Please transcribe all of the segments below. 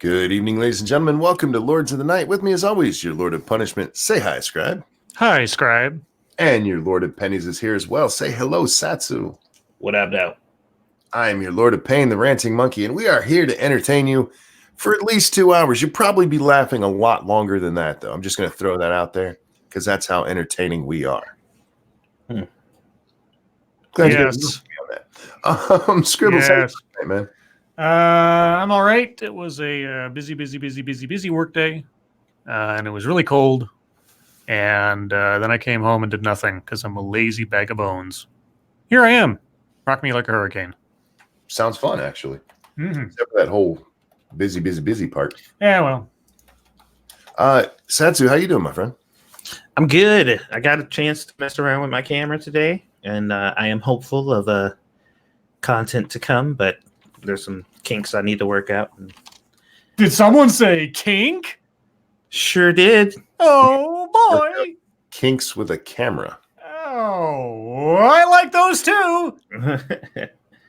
Good evening, ladies and gentlemen. Welcome to Lords of the Night. With me, as always, your Lord of Punishment. Say hi, Scribe. Hi, Scribe. And your Lord of Pennies is here as well. Say hello, Satsu. What up, now? I am your Lord of Pain, the Ranting Monkey, and we are here to entertain you for at least 2 hours. You'll probably be laughing a lot longer than that, though. I'm just going to throw that out there because that's how entertaining we are. Glad yes. you guys on that. Scribbles, yes. Hey, man. I'm all right. It was a busy work day, and it was really cold. And then I came home and did nothing because I'm a lazy bag of bones. Here I am. Rock me like a hurricane. Sounds fun, actually. Mm-hmm. Except for that whole busy part. Yeah, well. Satsu, how you doing, my friend? I'm good. I got a chance to mess around with my camera today, and I am hopeful of content to come, but there's some kinks I need to work out. Did someone say kink? Sure did. Oh, boy. Kinks with a camera. Oh, I like those too.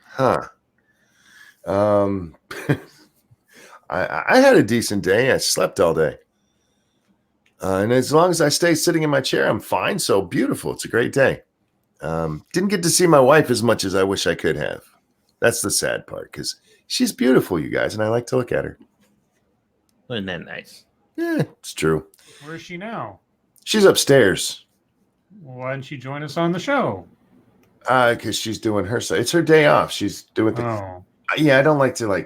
Huh. I had a decent day. I slept all day. And as long as I stay sitting in my chair, I'm fine. So beautiful. It's a great day. Didn't get to see my wife as much as I wish I could have. That's the sad part because she's beautiful, you guys, and I like to look at her. Isn't that nice? Yeah, it's true. Where is she now? She's upstairs. Why didn't she join us on the show? Because she's doing her side. It's her day off. She's doing things. Oh. Yeah, I don't like to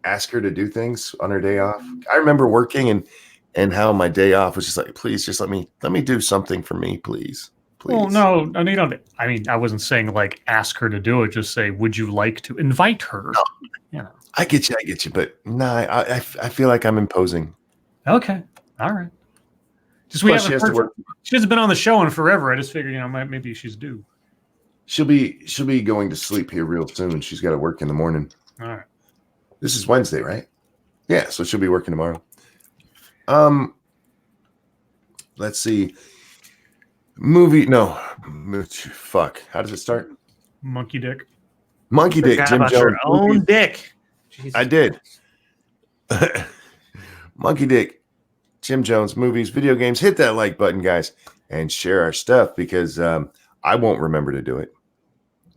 ask her to do things on her day off. I remember working and how my day off was just like, please, just let me do something for me, please. Well, no, you don't. I mean, I wasn't saying ask her to do it. Just say, would you like to invite her? No. You know. I get you, but nah, I feel like I'm imposing. Okay, all right. Just we haven't she has heard to work. She hasn't been on the show in forever. I just figured, maybe she's due. She'll be going to sleep here real soon. She's got to work in the morning. All right. This is Wednesday, right? Yeah, so she'll be working tomorrow. Let's see. Fuck. How does it start? Monkey dick. Monkey dick. Jim Jones. Your own dick. Jesus. I did. Monkey dick. Jim Jones movies, video games. Hit that like button, guys, and share our stuff because I won't remember to do it.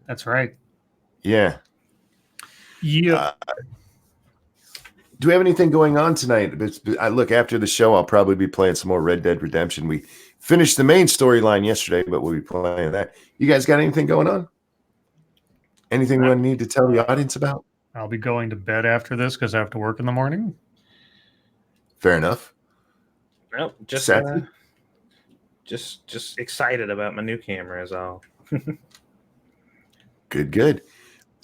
That's right. Yeah. Yeah. Do we have anything going on tonight? Look, after the show, I'll probably be playing some more Red Dead Redemption. We finished the main storyline yesterday, but we'll be playing that. You guys got anything going on? Anything we need to tell the audience about? I'll be going to bed after this because I have to work in the morning. Fair enough. Well, just excited about my new camera is all. Good.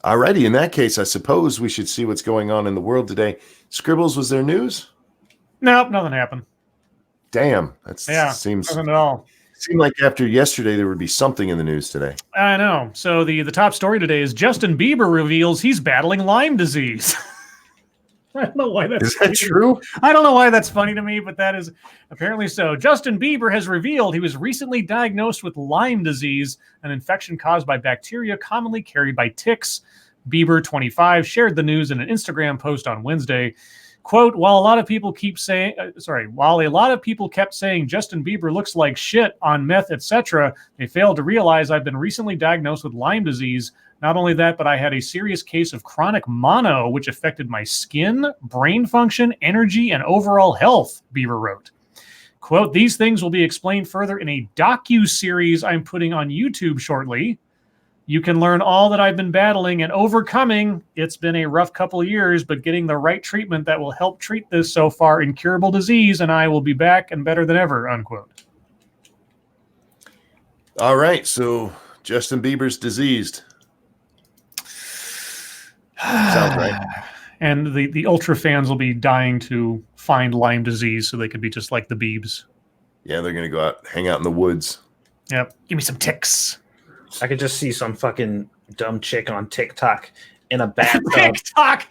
Alrighty, in that case, I suppose we should see what's going on in the world today. Scribbles, was there news? Nope, nothing happened. Damn, seems nothing at all. Seemed like after yesterday there would be something in the news today. I know. So the top story today is Justin Bieber reveals he's battling Lyme disease. I don't know why that's Is that true? I don't know why that's funny to me, but that is apparently so. Justin Bieber has revealed he was recently diagnosed with Lyme disease, an infection caused by bacteria commonly carried by ticks. Bieber, 25, shared the news in an Instagram post on Wednesday. Quote, while a lot of people kept saying Justin Bieber looks like shit on meth, etc., they failed to realize I've been recently diagnosed with Lyme disease. Not only that, but I had a serious case of chronic mono, which affected my skin, brain function, energy, and overall health, Bieber wrote. Quote, these things will be explained further in a docu-series I'm putting on YouTube shortly. You can learn all that I've been battling and overcoming. It's been a rough couple of years, but getting the right treatment that will help treat this so far incurable disease, and I will be back and better than ever, unquote. All right, so Justin Bieber's diseased. Sounds right. And the ultra fans will be dying to find Lyme disease so they could be just like the Biebs. Yeah, they're going to go out, hang out in the woods. Yep. Give me some ticks. I could just see some fucking dumb chick on TikTok in a bathtub. TikTok!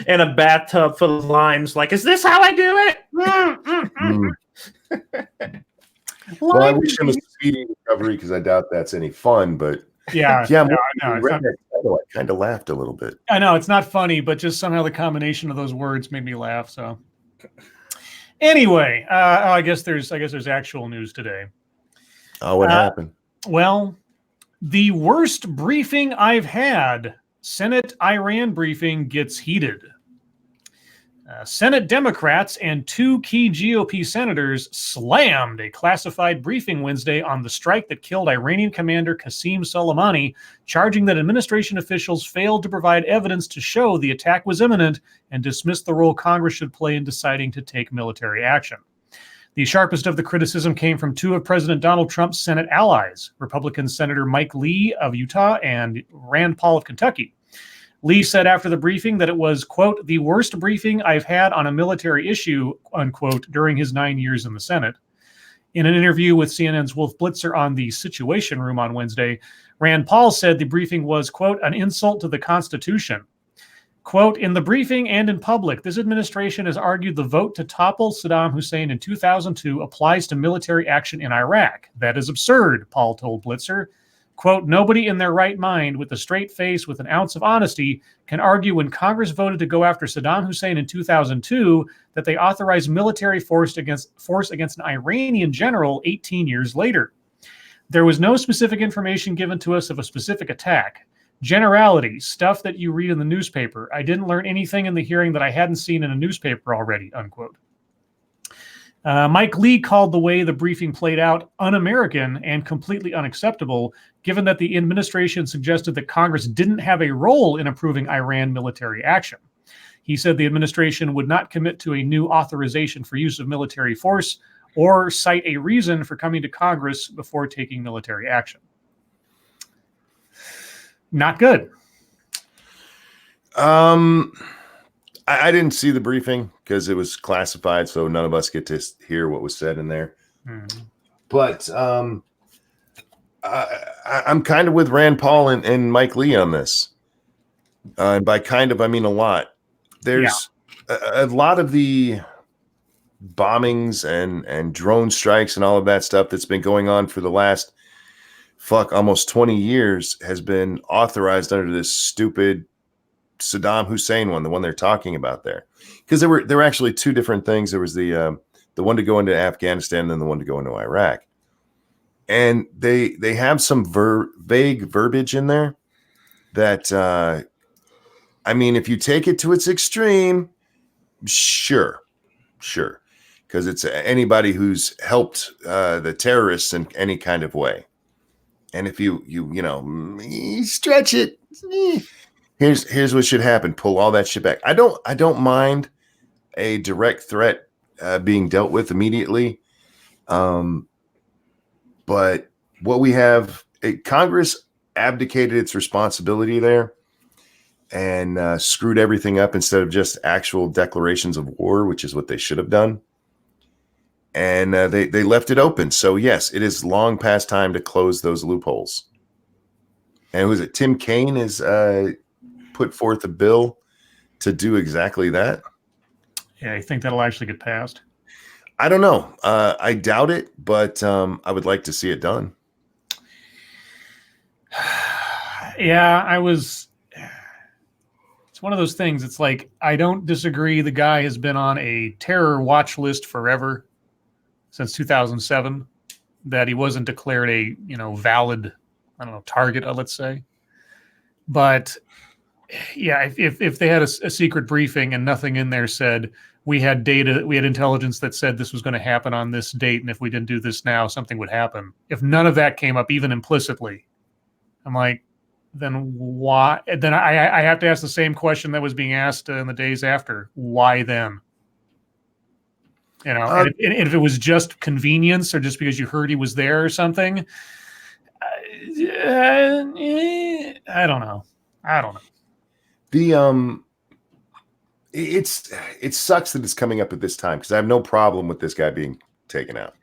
In a bathtub full of limes. Like, is this how I do it? Well, I wish him a speedy recovery because I doubt that's any fun, but Yeah, Yeah, no, when no, I it's read not. that title, I kind of laughed a little bit. I know it's not funny, but just somehow the combination of those words made me laugh. So anyway, I guess there's actual news today. Oh, what happened? Well, the worst briefing I've had. Senate Iran briefing gets heated. Senate Democrats and two key GOP senators slammed a classified briefing Wednesday on the strike that killed Iranian commander Qasem Soleimani, charging that administration officials failed to provide evidence to show the attack was imminent and dismissed the role Congress should play in deciding to take military action. The sharpest of the criticism came from two of President Donald Trump's Senate allies, Republican Senator Mike Lee of Utah and Rand Paul of Kentucky. Lee said after the briefing that it was, quote, the worst briefing I've had on a military issue, unquote, during his 9 years in the Senate. In an interview with CNN's Wolf Blitzer on the Situation Room on Wednesday, Rand Paul said the briefing was, quote, an insult to the Constitution. Quote, in the briefing and in public, this administration has argued the vote to topple Saddam Hussein in 2002 applies to military action in Iraq. That is absurd, Paul told Blitzer. Quote, nobody in their right mind with a straight face with an ounce of honesty can argue when Congress voted to go after Saddam Hussein in 2002 that they authorized military force against an Iranian general 18 years later. There was no specific information given to us of a specific attack. Generality, stuff that you read in the newspaper. I didn't learn anything in the hearing that I hadn't seen in a newspaper already, unquote. Mike Lee called the way the briefing played out un-American and completely unacceptable, given that the administration suggested that Congress didn't have a role in approving Iran military action. He said the administration would not commit to a new authorization for use of military force or cite a reason for coming to Congress before taking military action. Not good. I didn't see the briefing because it was classified, so none of us get to hear what was said in there. But I'm kind of with Rand Paul and Mike Lee on this. And by kind of, I mean a lot. There's a lot of the bombings and drone strikes and all of that stuff that's been going on for the last almost 20 years has been authorized under this stupid Saddam Hussein one, the one they're talking about there, because there were actually two different things. There was the one to go into Afghanistan and then the one to go into Iraq, and they have some vague verbiage in there that I mean, if you take it to its extreme, sure, because it's anybody who's helped the terrorists in any kind of way, and if you stretch it. Here's what should happen. Pull all that shit back. I don't mind a direct threat being dealt with immediately. But what we have, Congress abdicated its responsibility there and screwed everything up instead of just actual declarations of war, which is what they should have done. And they left it open. So yes, it is long past time to close those loopholes. And was it Tim Kaine is put forth a bill to do exactly that? Yeah, I think that'll actually get passed. I don't know. I doubt it, but I would like to see it done. Yeah, it's one of those things. It's like, I don't disagree. The guy has been on a terror watch list forever, since 2007, that he wasn't declared a, valid, target, let's say. But yeah, if they had a secret briefing and nothing in there said we had data, we had intelligence that said this was going to happen on this date, and if we didn't do this now, something would happen. If none of that came up, even implicitly, I'm like, then why? Then I have to ask the same question that was being asked in the days after. Why then? And if it was just convenience or just because you heard he was there or something, I don't know. It sucks that it's coming up at this time because I have no problem with this guy being taken out.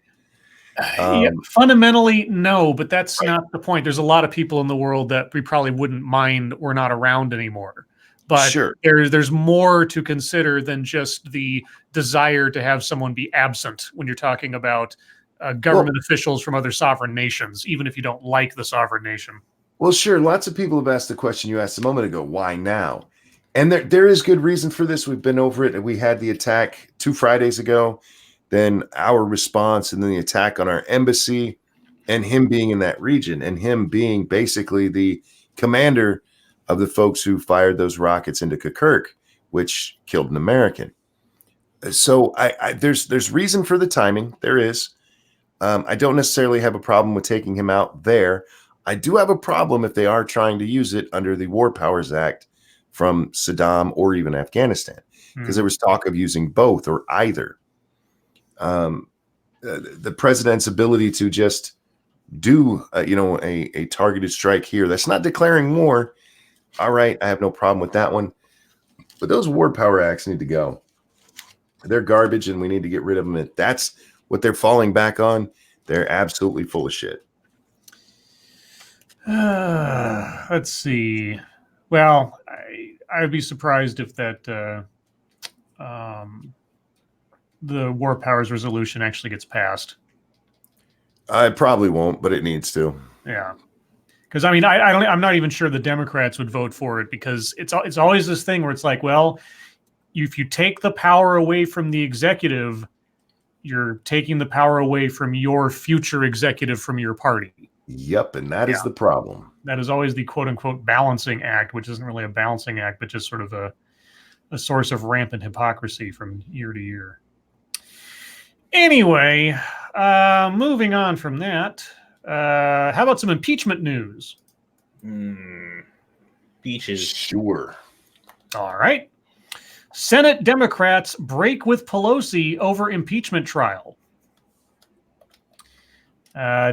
Yeah, fundamentally, no, but that's not the point. There's a lot of people in the world that we probably wouldn't mind were not around anymore. But sure, there's more to consider than just the desire to have someone be absent when you're talking about government officials from other sovereign nations, even if you don't like the sovereign nation. Well, sure. Lots of people have asked the question you asked a moment ago, why now? And there is good reason for this. We've been over it. We had the attack 2 Fridays ago, then our response, and then the attack on our embassy, and him being in that region, and him being basically the commander of the folks who fired those rockets into Kirkuk, which killed an American. So there's reason for the timing. There is. I don't necessarily have a problem with taking him out there. I do have a problem if they are trying to use it under the War Powers Act from Saddam or even Afghanistan, because there was talk of using both or either. The president's ability to just do, a targeted strike here, that's not declaring war. All right, I have no problem with that one. But those War Power Acts need to go. They're garbage, and we need to get rid of them. If that's what they're falling back on, they're absolutely full of shit. Let's see. Well, I'd be surprised if that the War Powers resolution actually gets passed. I probably won't, but it needs to. Yeah, because I mean, I'm not even sure the Democrats would vote for it, because it's always this thing where it's like, well, if you take the power away from the executive, you're taking the power away from your future executive from your party. Yep, and that is the problem. That is always the quote-unquote balancing act, which isn't really a balancing act, but just sort of a source of rampant hypocrisy from year to year. Anyway, moving on from that, how about some impeachment news? Peaches. Sure. All right. Senate Democrats break with Pelosi over impeachment trial.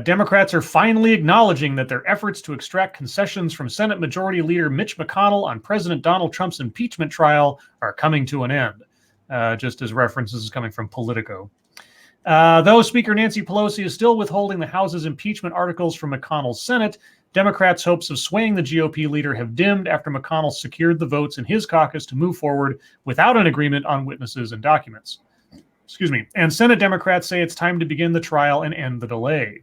Democrats are finally acknowledging that their efforts to extract concessions from Senate Majority Leader Mitch McConnell on President Donald Trump's impeachment trial are coming to an end, just as references coming from Politico. Though Speaker Nancy Pelosi is still withholding the House's impeachment articles from McConnell's Senate, Democrats' hopes of swaying the GOP leader have dimmed after McConnell secured the votes in his caucus to move forward without an agreement on witnesses and documents. And Senate Democrats say it's time to begin the trial and end the delay.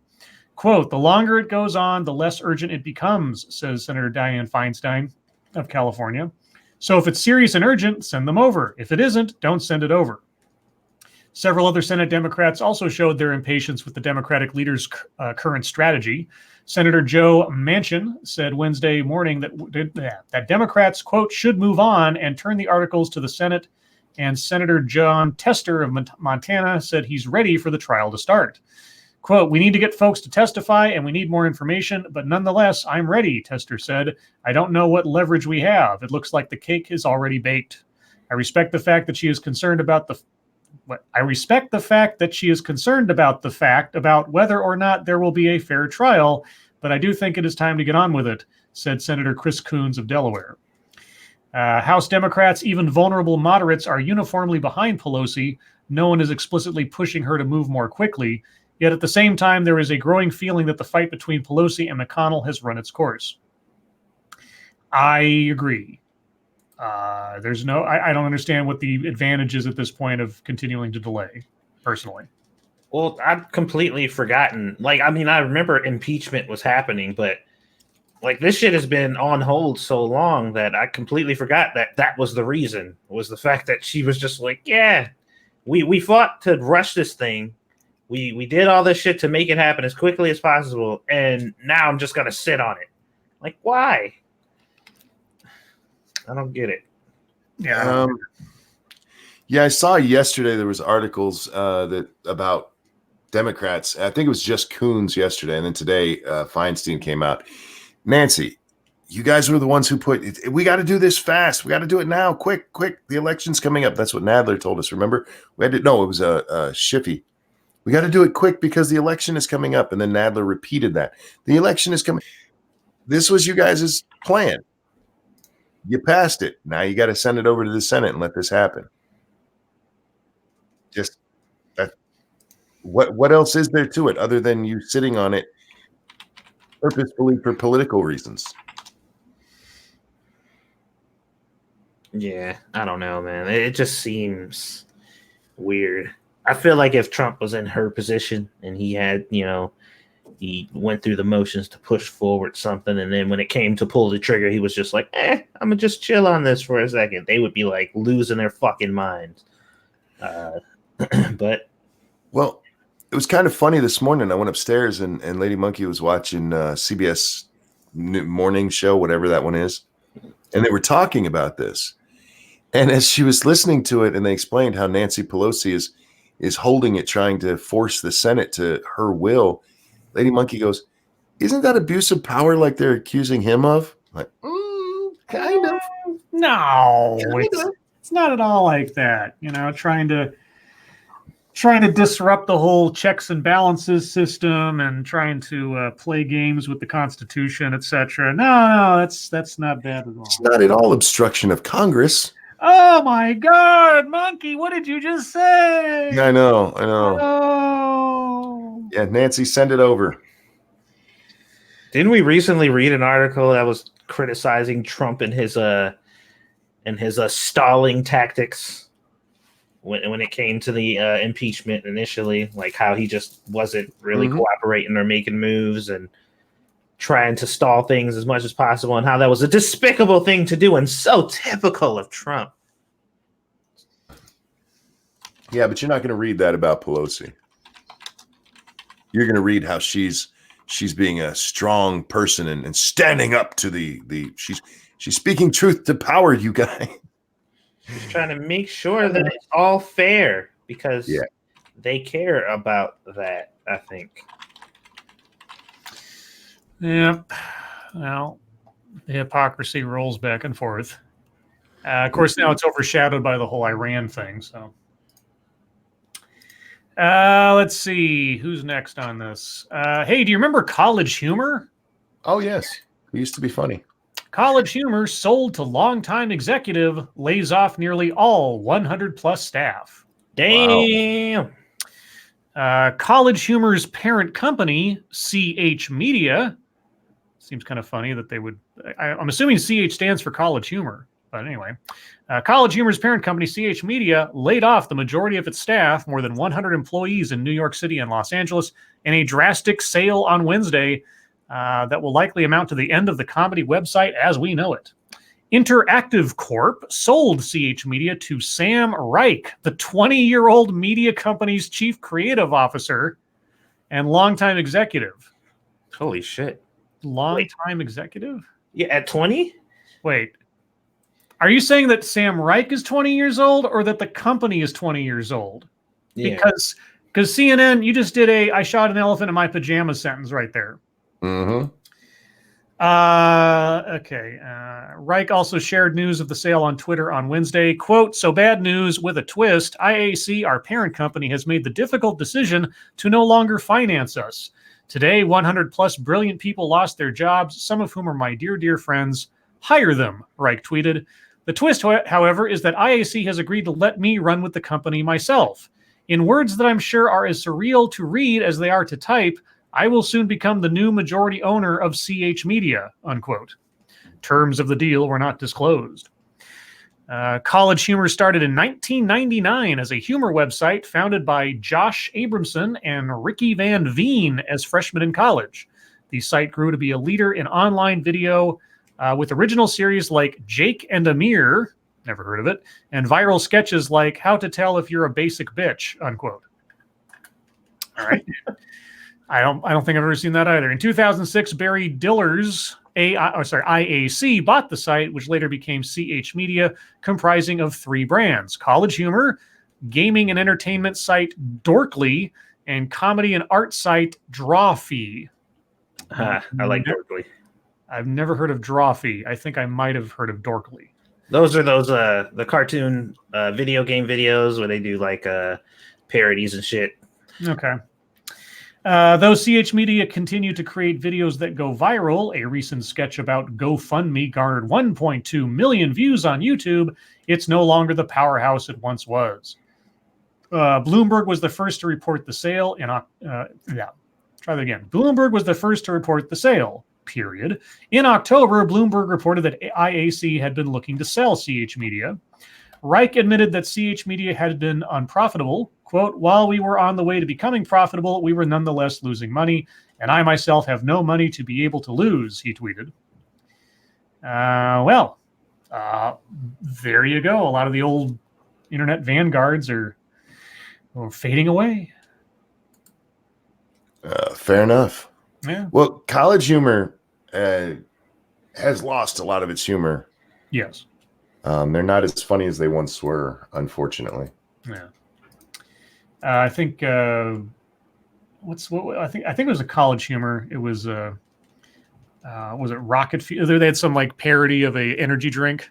Quote, the longer it goes on, the less urgent it becomes, says Senator Dianne Feinstein of California. So if it's serious and urgent, send them over. If it isn't, don't send it over. Several other Senate Democrats also showed their impatience with the Democratic leader's current strategy. Senator Joe Manchin said Wednesday morning that Democrats, quote, should move on and turn the articles to the Senate. And Senator John Tester of Montana said he's ready for the trial to start. Quote, we need to get folks to testify and we need more information, but nonetheless, I'm ready, Tester said. I don't know what leverage we have. It looks like the cake is already baked. I respect the fact that she is concerned about the fact about whether or not there will be a fair trial, but I do think it is time to get on with it, said Senator Chris Coons of Delaware. House Democrats, even vulnerable moderates, are uniformly behind Pelosi. No one is explicitly pushing her to move more quickly. Yet at the same time, there is a growing feeling that the fight between Pelosi and McConnell has run its course. I agree. I don't understand what the advantage is at this point of continuing to delay, personally. Well, I've completely forgotten. I remember impeachment was happening, but this shit has been on hold so long that I completely forgot that was the reason, was the fact that she was just like, yeah, we fought to rush this thing. We did all this shit to make it happen as quickly as possible, and now I'm just going to sit on it. Why? I don't get it. Yeah. I saw yesterday there was articles about Democrats. I think it was just Coons yesterday, and then today Feinstein came out. Nancy, you guys were the ones who we got to do this fast. We got to do it now, quick. The election's coming up. That's what Nadler told us. Remember, it was Schiffy. We got to do it quick because the election is coming up. And then Nadler repeated that. The election is coming. This was you guys' plan. You passed it. Now you got to send it over to the Senate and let this happen. Just that. What else is there to it other than you sitting on it purposefully for political reasons? Yeah, I don't know, man. It just seems weird. I feel like if Trump was in her position and he had, he went through the motions to push forward something, and then when it came to pull the trigger, he was just like, I'm gonna just chill on this for a second. They would be like losing their fucking minds. But Well, it was kind of funny this morning. I went upstairs and Lady Monkey was watching CBS morning show, whatever that one is, and they were talking about this. And as she was listening to it, and they explained how Nancy Pelosi is holding it, trying to force the Senate to her will, Lady Monkey goes, "Isn't that abuse of power like they're accusing him of?" Like, kind of. No, it's not at all like that. Trying to disrupt the whole checks and balances system and trying to play games with the Constitution, etc. No, that's not bad at all. It's not at all obstruction of Congress. Oh my God, Monkey! What did you just say? Yeah, I know. Oh. Yeah, Nancy, send it over. Didn't we recently read an article that was criticizing Trump and his stalling tactics when it came to the impeachment initially, like how he just wasn't really cooperating or making moves and trying to stall things as much as possible, and how that was a despicable thing to do and so typical of Trump. Yeah, but you're not going to read that about Pelosi. You're going to read how she's being a strong person and standing up to the she's speaking truth to power, you guys. She's trying to make sure that it's all fair because they care about that, I think. Yeah. Well, the hypocrisy rolls back and forth. Of course, now it's overshadowed by the whole Iran thing. So, let's see who's next on this. Hey, do you remember College Humor? Oh yes, it used to be funny. College Humor, sold to longtime executive, lays off nearly all 100 plus staff. Damn. Wow. College Humor's parent company, CH Media. Seems kind of funny that they would. I'm assuming CH stands for College Humor. But anyway, College Humor's parent company, CH Media, laid off the majority of its staff, more than 100 employees in New York City and Los Angeles, in a drastic sale on Wednesday that will likely amount to the end of the comedy website as we know it. Interactive Corp sold CH Media to Sam Reich, the 20-year-old media company's chief creative officer and longtime executive. Holy shit. Long-time executive? Yeah, at 20? Wait. Are you saying that Sam Reich is 20 years old or that the company is 20 years old? Yeah. Because CNN, you just did I shot an elephant in my pajamas sentence right there. Mm-hmm. Okay. Reich also shared news of the sale on Twitter on Wednesday. Quote, "So bad news with a twist. IAC, our parent company, has made the difficult decision to no longer finance us. Today, 100 plus brilliant people lost their jobs, some of whom are my dear, dear friends. Hire them," Reich tweeted. The twist, however, is that IAC has agreed to let me run with the company myself. In words that I'm sure are as surreal to read as they are to type, I will soon become the new majority owner of CH Media, unquote. Terms of the deal were not disclosed. College Humor started in 1999 as a humor website founded by Josh Abramson and Ricky Van Veen as freshmen in college. The site grew to be a leader in online video with original series like Jake and Amir, never heard of it, and viral sketches like How to Tell If You're a Basic Bitch, unquote. All right. I don't think I've ever seen that either. In 2006, Barry Diller's IAC bought the site, which later became CH Media, comprising of 3 brands: College Humor, gaming and entertainment site Dorkly, and comedy and art site Drawfee. I like Dorkly. I've never heard of Drawfee. I think I might have heard of Dorkly. Those are the cartoon video game videos where they do like parodies and shit. Okay. Though CH Media continued to create videos that go viral, a recent sketch about GoFundMe garnered 1.2 million views on YouTube, it's no longer the powerhouse it once was. Bloomberg was the first to report the sale Bloomberg was the first to report the sale, period. In October, Bloomberg reported that IAC had been looking to sell CH Media. Reich admitted that CH Media had been unprofitable. Quote, "While we were on the way to becoming profitable, we were nonetheless losing money. and I myself have no money to be able to lose, he tweeted. There you go. A lot of the old internet vanguards are fading away. Fair enough. Yeah. Well, college humor has lost a lot of its humor. Yes. They're not as funny as they once were, unfortunately. Yeah. I think I think it was a college humor. It was it Rocket Fuel? They had some like parody of a energy drink,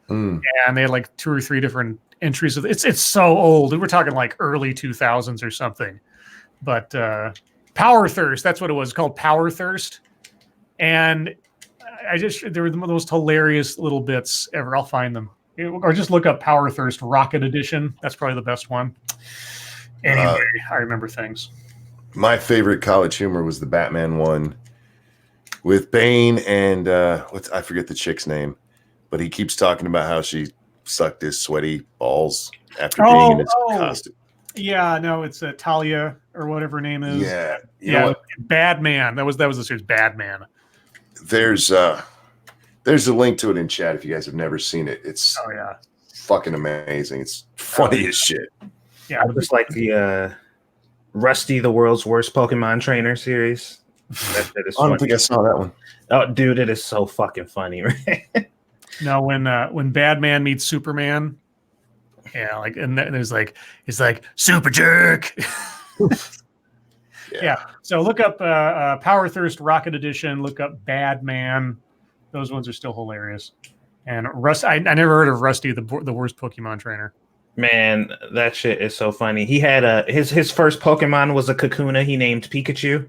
and they had like 2 or 3 different entries of it's so old. We're talking like early 2000s or something. But Power Thirst, that's what it was called, Power Thirst, and there were the most hilarious little bits ever. I'll find them, or just look up Power Thirst Rocket Edition. That's probably the best one. Anyway, I remember things. My favorite college humor was the Batman one with Bane and I forget the chick's name, but he keeps talking about how she sucked his sweaty balls after being in his costume. Yeah, no, it's Talia or whatever her name is. Yeah. Bad Man. That was the series. Bad Man. There's a link to it in chat if you guys have never seen it. It's fucking amazing. It's funny as shit. Yeah, just like the Rusty, the World's Worst Pokemon Trainer series. I don't think I saw that one. Oh, dude, it is so fucking funny, right? No, when Batman meets Superman, like, and it's like super jerk. Yeah. So look up Power Thirst Rocket Edition. Look up Bad Man. Those ones are still hilarious. And I never heard of Rusty, the worst Pokemon trainer. Man, that shit is so funny. He had his first Pokemon was a Kakuna he named Pikachu.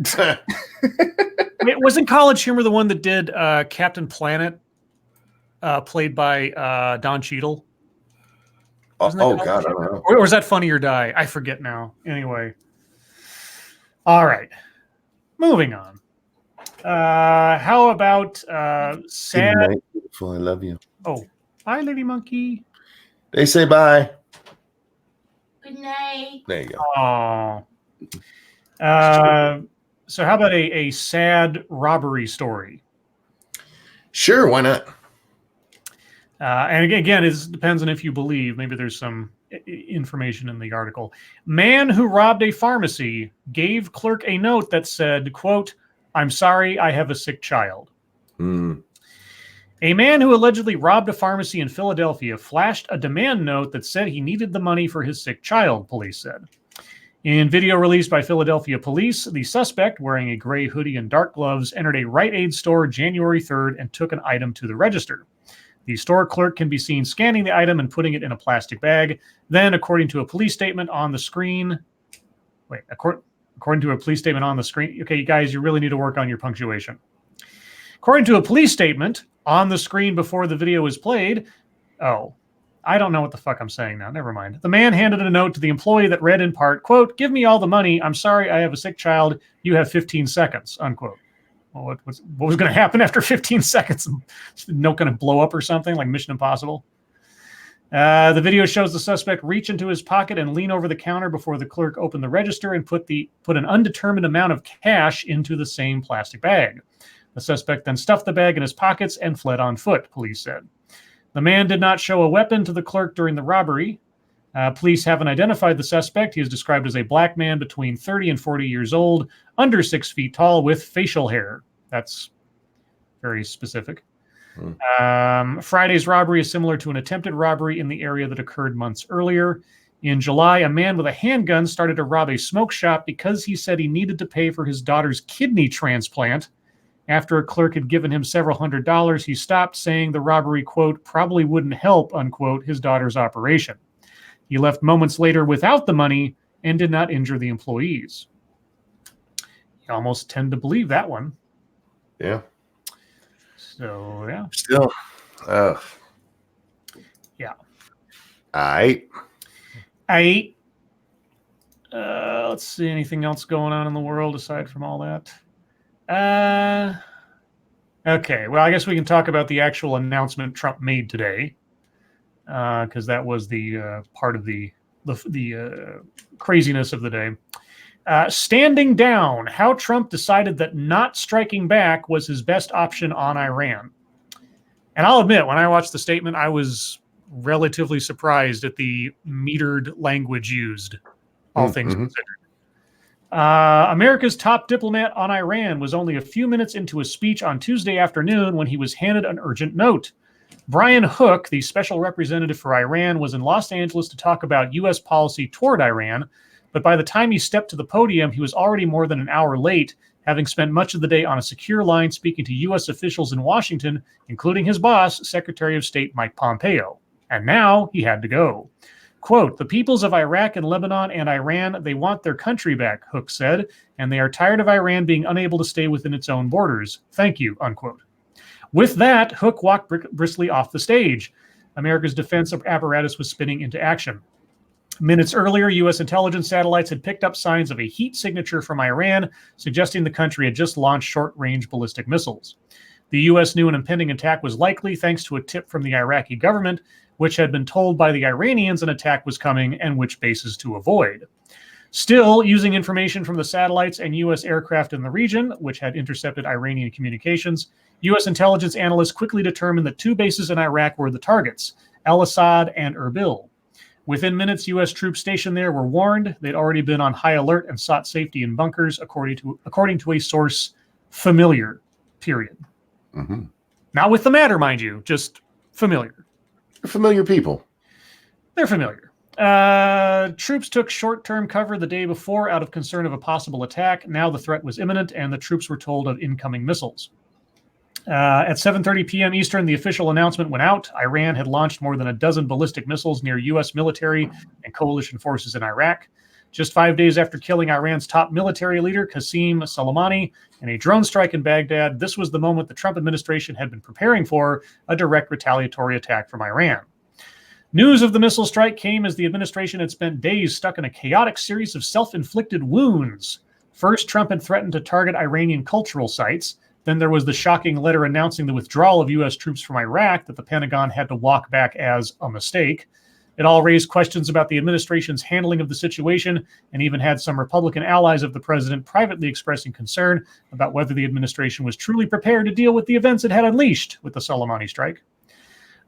It wasn't College Humor the one that did Captain Planet, played by Don Cheadle? Oh God, I don't know. Or was that Funny or Die? I forget now. Anyway. All right. Moving on. How about sad? Good night, beautiful. I love you. Oh, bye, Lady Monkey. They say bye. Good night. There you go. Oh. So how about a sad robbery story? Sure, why not? And again, it depends on if you believe. Maybe there's some information in the article. Man who robbed a pharmacy gave clerk a note that said, quote, "I'm sorry, I have a sick child." A man who allegedly robbed a pharmacy in Philadelphia flashed a demand note that said he needed the money for his sick child, police said. In video released by Philadelphia police, the suspect, wearing a gray hoodie and dark gloves, entered a Rite Aid store January 3rd and took an item to the register. The store clerk can be seen scanning the item and putting it in a plastic bag. Then, according to a police statement on the screen... According to a police statement on the screen... Okay, you guys, you really need to work on your punctuation. According to a police statement on the screen before the video was played... Oh, I don't know what the fuck I'm saying now. Never mind. The man handed a note to the employee that read in part, quote, "Give me all the money. I'm sorry, I have a sick child. You have 15 seconds, unquote. Well, what was going to happen after 15 seconds? The note going to blow up or something like Mission Impossible? The video shows the suspect reach into his pocket and lean over the counter before the clerk opened the register and put an undetermined amount of cash into the same plastic bag. The suspect then stuffed the bag in his pockets and fled on foot, police said. The man did not show a weapon to the clerk during the robbery. Police haven't identified the suspect. He is described as a black man between 30 and 40 years old, under 6 feet tall, with facial hair. That's very specific. Friday's robbery is similar to an attempted robbery in the area that occurred months earlier. In July, a man with a handgun started to rob a smoke shop because he said he needed to pay for his daughter's kidney transplant. After a clerk had given him several $100s, he stopped, saying the robbery, quote, "probably wouldn't help," unquote, his daughter's operation. He left moments later without the money and did not injure the employees. You almost tend to believe that one. Yeah. So, yeah. Still. Yeah. All right. Let's see. Anything else going on in the world aside from all that? Okay. Well, I guess we can talk about the actual announcement Trump made today, because that was the part of the craziness of the day. Standing down, how Trump decided that not striking back was his best option on Iran. And I'll admit, when I watched the statement, I was relatively surprised at the metered language used, all things considered. America's top diplomat on Iran was only a few minutes into a speech on Tuesday afternoon when he was handed an urgent note. Brian Hook, the special representative for Iran, was in Los Angeles to talk about U.S. policy toward Iran, but by the time he stepped to the podium, he was already more than an hour late, having spent much of the day on a secure line speaking to U.S. officials in Washington, including his boss, Secretary of State Mike Pompeo. And now he had to go. Quote, the peoples of Iraq and Lebanon and Iran, they want their country back, Hook said, and they are tired of Iran being unable to stay within its own borders. Thank you, unquote. With that, Hook walked briskly off the stage. America's defense apparatus was spinning into action. Minutes earlier, U.S. intelligence satellites had picked up signs of a heat signature from Iran, suggesting the country had just launched short-range ballistic missiles. The U.S. knew an impending attack was likely thanks to a tip from the Iraqi government, which had been told by the Iranians an attack was coming and which bases to avoid. Still, using information from the satellites and U.S. aircraft in the region, which had intercepted Iranian communications, U.S. intelligence analysts quickly determined that two bases in Iraq were the targets, Al-Assad and Erbil. Within minutes, U.S. troops stationed there were warned. They'd already been on high alert and sought safety in bunkers, according to a source familiar, period. Mm-hmm. Not with the matter, mind you, just familiar. They're familiar people. They're familiar. Troops took short-term cover the day before out of concern of a possible attack. Now the threat was imminent, and the troops were told of incoming missiles. At 7:30 p.m. Eastern, the official announcement went out. Iran had launched more than a dozen ballistic missiles near U.S. military and coalition forces in Iraq. Just 5 days after killing Iran's top military leader, Qasem Soleimani, in a drone strike in Baghdad, this was the moment the Trump administration had been preparing for, a direct retaliatory attack from Iran. News of the missile strike came as the administration had spent days stuck in a chaotic series of self-inflicted wounds. First, Trump had threatened to target Iranian cultural sites. Then there was the shocking letter announcing the withdrawal of U.S. troops from Iraq that the Pentagon had to walk back as a mistake. It all raised questions about the administration's handling of the situation and even had some Republican allies of the president privately expressing concern about whether the administration was truly prepared to deal with the events it had unleashed with the Soleimani strike.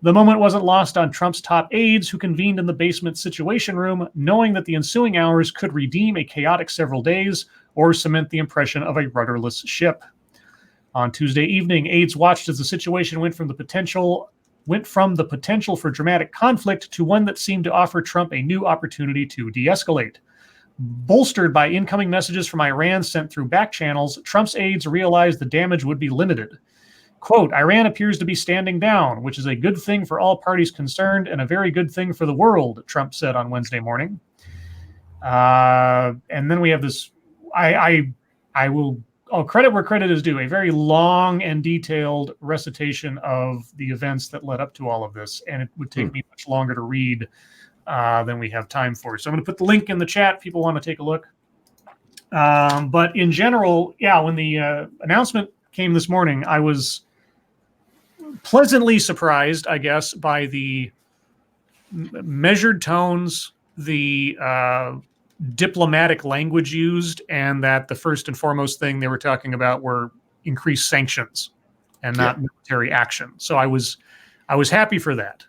The moment wasn't lost on Trump's top aides, who convened in the basement Situation Room, knowing that the ensuing hours could redeem a chaotic several days or cement the impression of a rudderless ship. On Tuesday evening, aides watched as the situation went from the potential for dramatic conflict to one that seemed to offer Trump a new opportunity to de-escalate. Bolstered by incoming messages from Iran sent through back channels, Trump's aides realized the damage would be limited. Quote, Iran appears to be standing down, which is a good thing for all parties concerned and a very good thing for the world, Trump said on Wednesday morning. And then we have this, I'll credit where credit is due, a very long and detailed recitation of the events that led up to all of this, and it would take me much longer to read than we have time for. So I'm going to put the link in the chat if people want to take a look. But in general, yeah, when the announcement came this morning, I was pleasantly surprised, I guess, by the measured tones, the diplomatic language used, and that the first and foremost thing they were talking about were increased sanctions and not military action. So I was happy for that,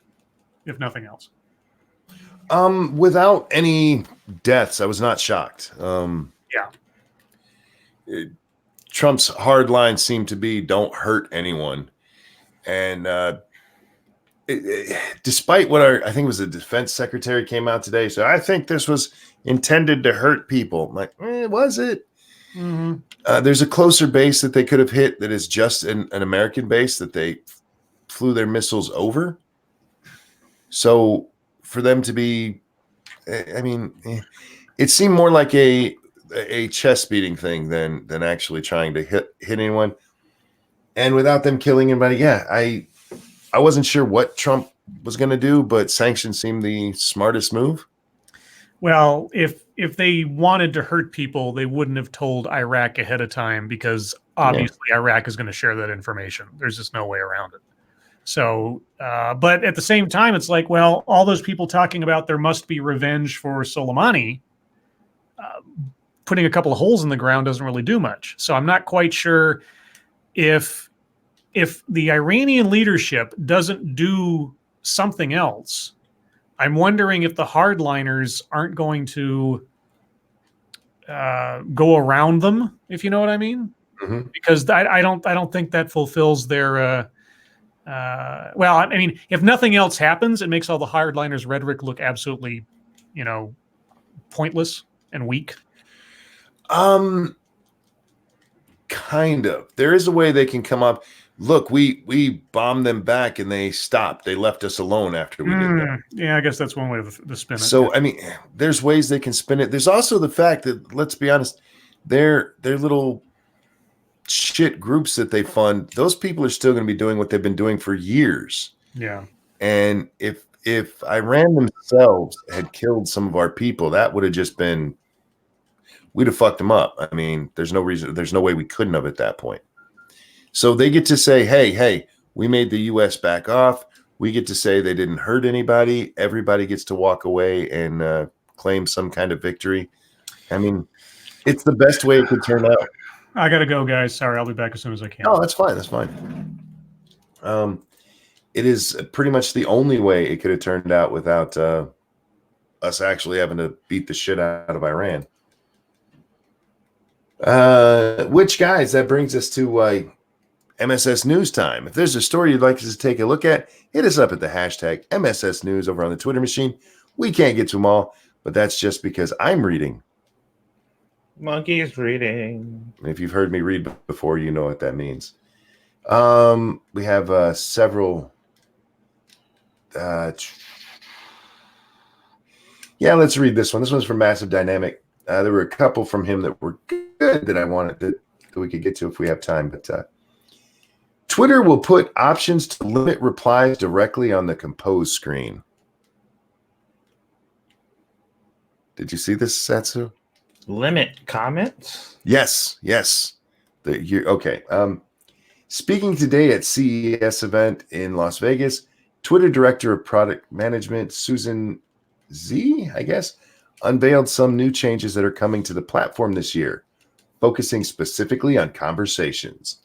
if nothing else. Without any deaths, I was not shocked. Trump's hard line seemed to be don't hurt anyone. And despite what I think it was the defense secretary came out today, so I think this was intended to hurt people. I'm like, was it? Mm-hmm. There's a closer base that they could have hit that is just an American base that they flew their missiles over. So for them to be, I mean, it seemed more like a chest beating thing than actually trying to hit anyone. And without them killing anybody, I wasn't sure what Trump was going to do, but sanctions seemed the smartest move. Well, if they wanted to hurt people, they wouldn't have told Iraq ahead of time, because obviously Iraq is going to share that information. There's just no way around it. So, but at the same time, it's like, well, all those people talking about there must be revenge for Soleimani, putting a couple of holes in the ground doesn't really do much. So I'm not quite sure if the Iranian leadership doesn't do something else. I'm wondering if the hardliners aren't going to go around them, if you know what I mean. Mm-hmm. Because I don't think that fulfills their. Well, I mean, if nothing else happens, it makes all the hardliners' rhetoric look absolutely, pointless and weak. Kind of. There is a way they can come up. Look, we bombed them back and they stopped. They left us alone after we did that. Yeah, I guess that's one way to spin it. So, I mean, there's ways they can spin it. There's also the fact that, let's be honest, their little shit groups that they fund, those people are still going to be doing what they've been doing for years. Yeah. And if Iran themselves had killed some of our people, that would have just been, we'd have fucked them up. I mean, there's no way we couldn't have at that point. So they get to say, hey, we made the U.S. back off. We get to say they didn't hurt anybody. Everybody gets to walk away and claim some kind of victory. I mean, it's the best way it could turn out. I got to go, guys. Sorry, I'll be back as soon as I can. Oh, that's fine. That's fine. It is pretty much the only way it could have turned out without us actually having to beat the shit out of Iran. Which, guys, that brings us to MSS News time. If there's a story you'd like us to take a look at, hit us up at the hashtag MSS News over on the Twitter machine. We can't get to them all, but that's just because I'm reading. Monkey is reading. If you've heard me read before, you know what that means. We have several. Yeah, let's read this one. This one's from Massive Dynamic. There were a couple from him that were good that I wanted that we could get to if we have time. But Twitter will put options to limit replies directly on the compose screen. Did you see this, Satsu? Limit comments? Yes. Okay. Speaking today at CES event in Las Vegas, Twitter Director of Product Management, Susan Z, I guess, unveiled some new changes that are coming to the platform this year, focusing specifically on conversations.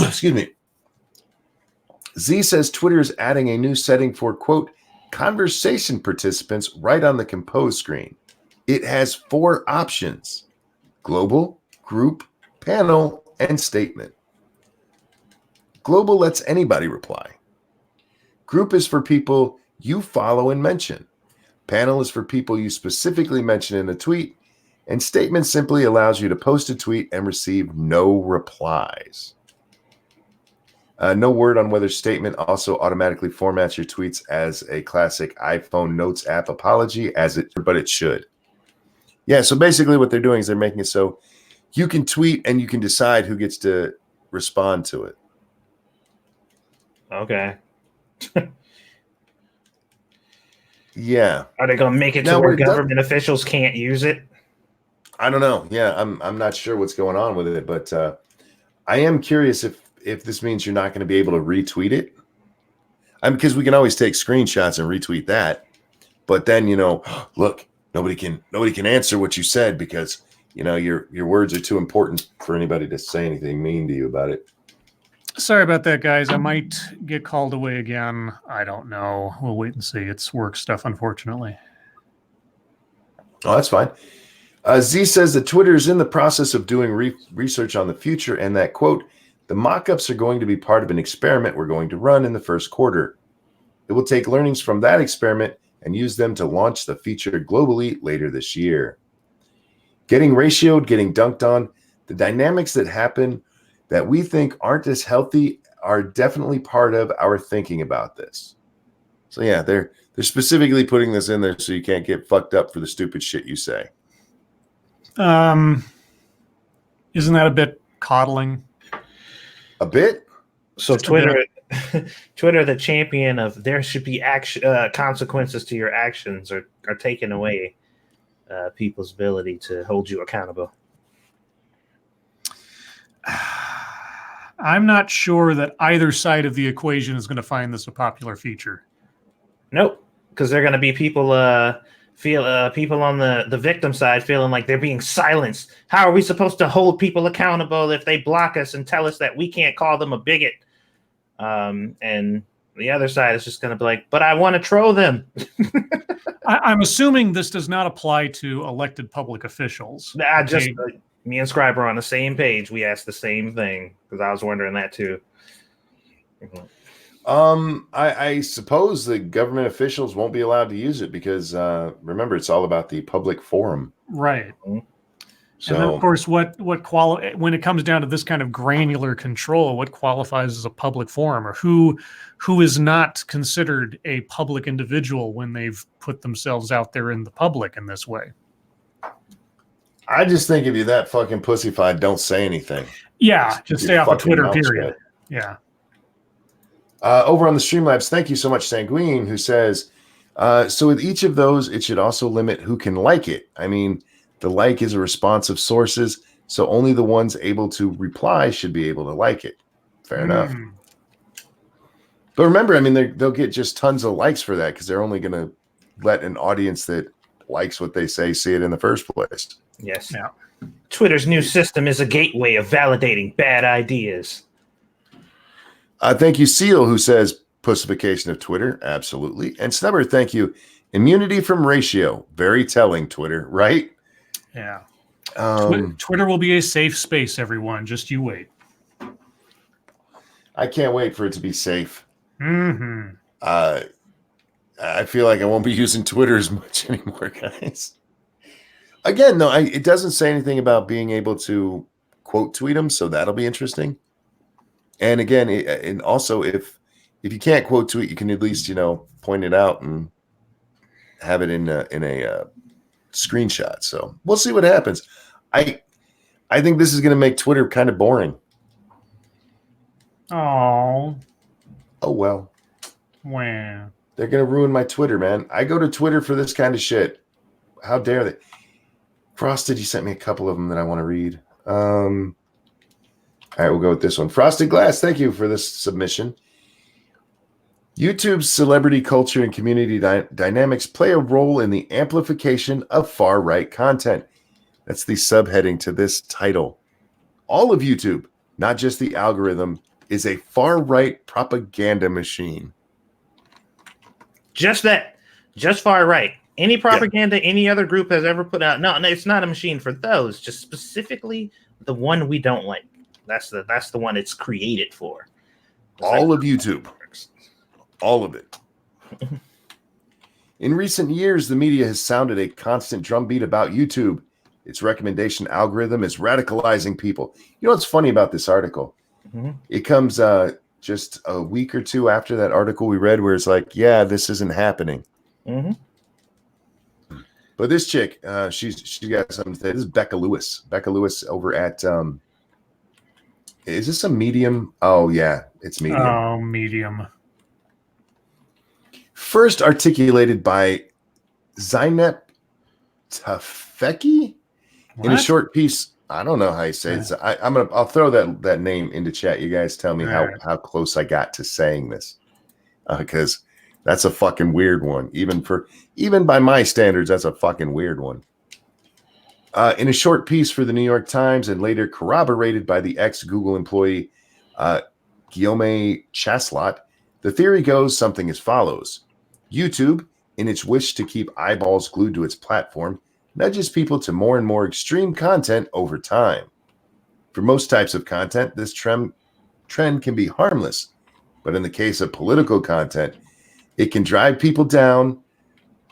Excuse me. Z says Twitter is adding a new setting for, quote, conversation participants right on the compose screen. It has 4 options: global, group, panel, and statement. Global lets anybody reply. Group is for people you follow and mention. Panel is for people you specifically mention in a tweet. And statement simply allows you to post a tweet and receive no replies. No word on whether statement also automatically formats your tweets as a classic iPhone Notes app apology, but it should. Yeah, so basically what they're doing is they're making it so you can tweet and you can decide who gets to respond to it. Okay. Yeah. Are they going to make it to where government officials can't use it? I don't know. Yeah, I'm not sure what's going on with it, but I am curious if this means you're not going to be able to retweet it. Because we can always take screenshots and retweet that, but then look, nobody can answer what you said because your words are too important for anybody to say anything mean to you about it. Sorry about that, guys. I might get called away again. I don't know. We'll wait and see. It's work stuff, unfortunately. Oh, that's fine. Z says that Twitter is in the process of doing research on the future and that, quote, the mock-ups are going to be part of an experiment we're going to run in the first quarter. It will take learnings from that experiment and use them to launch the feature globally later this year. Getting ratioed, getting dunked on, the dynamics that happen that we think aren't as healthy are definitely part of our thinking about this. So yeah, they're specifically putting this in there so you can't get fucked up for the stupid shit you say. Isn't that a bit coddling? A bit? So Twitter, the champion of there should be consequences to your actions are taking away people's ability to hold you accountable. I'm not sure that either side of the equation is going to find this a popular feature. Nope, because there are going to be people people on the victim side feeling like they're being silenced. How are we supposed to hold people accountable if they block us and tell us that we can't call them a bigot? And the other side is just going to be like, but I want to troll them. I'm assuming this does not apply to elected public officials. Me and Scribe are on the same page. We asked the same thing because I was wondering that too. I suppose the government officials won't be allowed to use it because remember, it's all about the public forum, right? So, and then, of course, when it comes down to this kind of granular control, what qualifies as a public forum, or who is not considered a public individual when they've put themselves out there in the public in this way? I just think if you're that fucking pussyfied, don't say anything. Yeah, just stay off of Twitter, period. Yeah. Over on the Streamlabs, thank you so much, Sanguine, who says, so with each of those, it should also limit who can like it. I mean, the like is a response of sources, so only the ones able to reply should be able to like it. Fair enough. But remember, I mean, they'll get just tons of likes for that because they're only going to let an audience that likes what they say see it in the first place. Yes. Yeah. Twitter's new system is a gateway of validating bad ideas. Thank you, Seal, who says pussification of Twitter. Absolutely. And Snubber, thank you. Immunity from ratio. Very telling, Twitter, right? Yeah. Twitter will be a safe space, everyone. Just you wait. I can't wait for it to be safe. Mm-hmm. I feel like I won't be using Twitter as much anymore, guys. Again, though, it doesn't say anything about being able to quote tweet them, so that'll be interesting. And again, and also if you can't quote tweet, you can at least point it out and have it in a screenshot. So we'll see what happens. I think this is going to make Twitter kind of boring. Oh well. Wow. They're going to ruin my Twitter, man. I go to Twitter for this kind of shit. How dare they? Frosted, you sent me a couple of them that I want to read. All right, we'll go with this one. Frosted Glass, thank you for this submission. YouTube's celebrity culture and community dynamics play a role in the amplification of far-right content. That's the subheading to this title. All of YouTube, not just the algorithm, is a far-right propaganda machine. Just far-right. Any propaganda any other group has ever put out, no, it's not a machine for those. Just specifically the one we don't like. That's the one it's created for. All of YouTube. All of it. In recent years, the media has sounded a constant drumbeat about YouTube. Its recommendation algorithm is radicalizing people. You know what's funny about this article? Mm-hmm. It comes just a week or two after that article we read where it's like, yeah, this isn't happening. Mm-hmm. But this chick, she got something to say. This is Becca Lewis. Becca Lewis over at is this a Medium? Oh, yeah, it's Medium. Oh, Medium. First articulated by Zainab Tafeki in a short piece. I don't know how you say it. I'll throw that name into chat. You guys tell me how close I got to saying this, because that's a fucking weird one. Even by my standards, that's a fucking weird one. In a short piece for the New York Times and later corroborated by the ex-Google employee Guillaume Chaslot, the theory goes something as follows. YouTube, in its wish to keep eyeballs glued to its platform, nudges people to more and more extreme content over time. For most types of content, this trend can be harmless, but in the case of political content, it can drive people down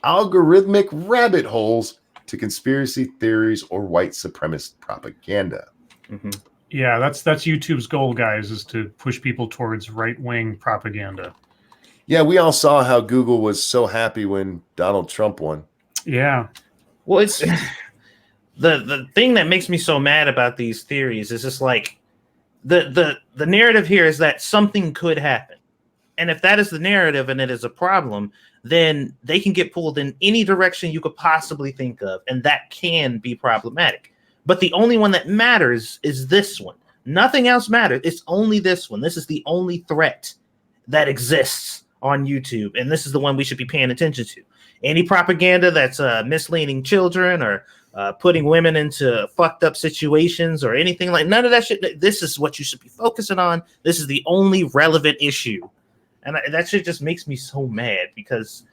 algorithmic rabbit holes to conspiracy theories or white supremacist propaganda. Mm-hmm. Yeah, that's YouTube's goal, guys, is to push people towards right-wing propaganda. Yeah, we all saw how Google was so happy when Donald Trump won. Yeah. Well, it's the thing that makes me so mad about these theories is just like the narrative here is that something could happen. And if that is the narrative and it is a problem, then they can get pulled in any direction you could possibly think of. And that can be problematic. But the only one that matters is this one. Nothing else matters. It's only this one. This is the only threat that exists on YouTube, and this is the one we should be paying attention to. Any propaganda that's misleading children or putting women into fucked up situations or anything like none of that shit. This is what you should be focusing on. This is the only relevant issue. And that shit just makes me so mad because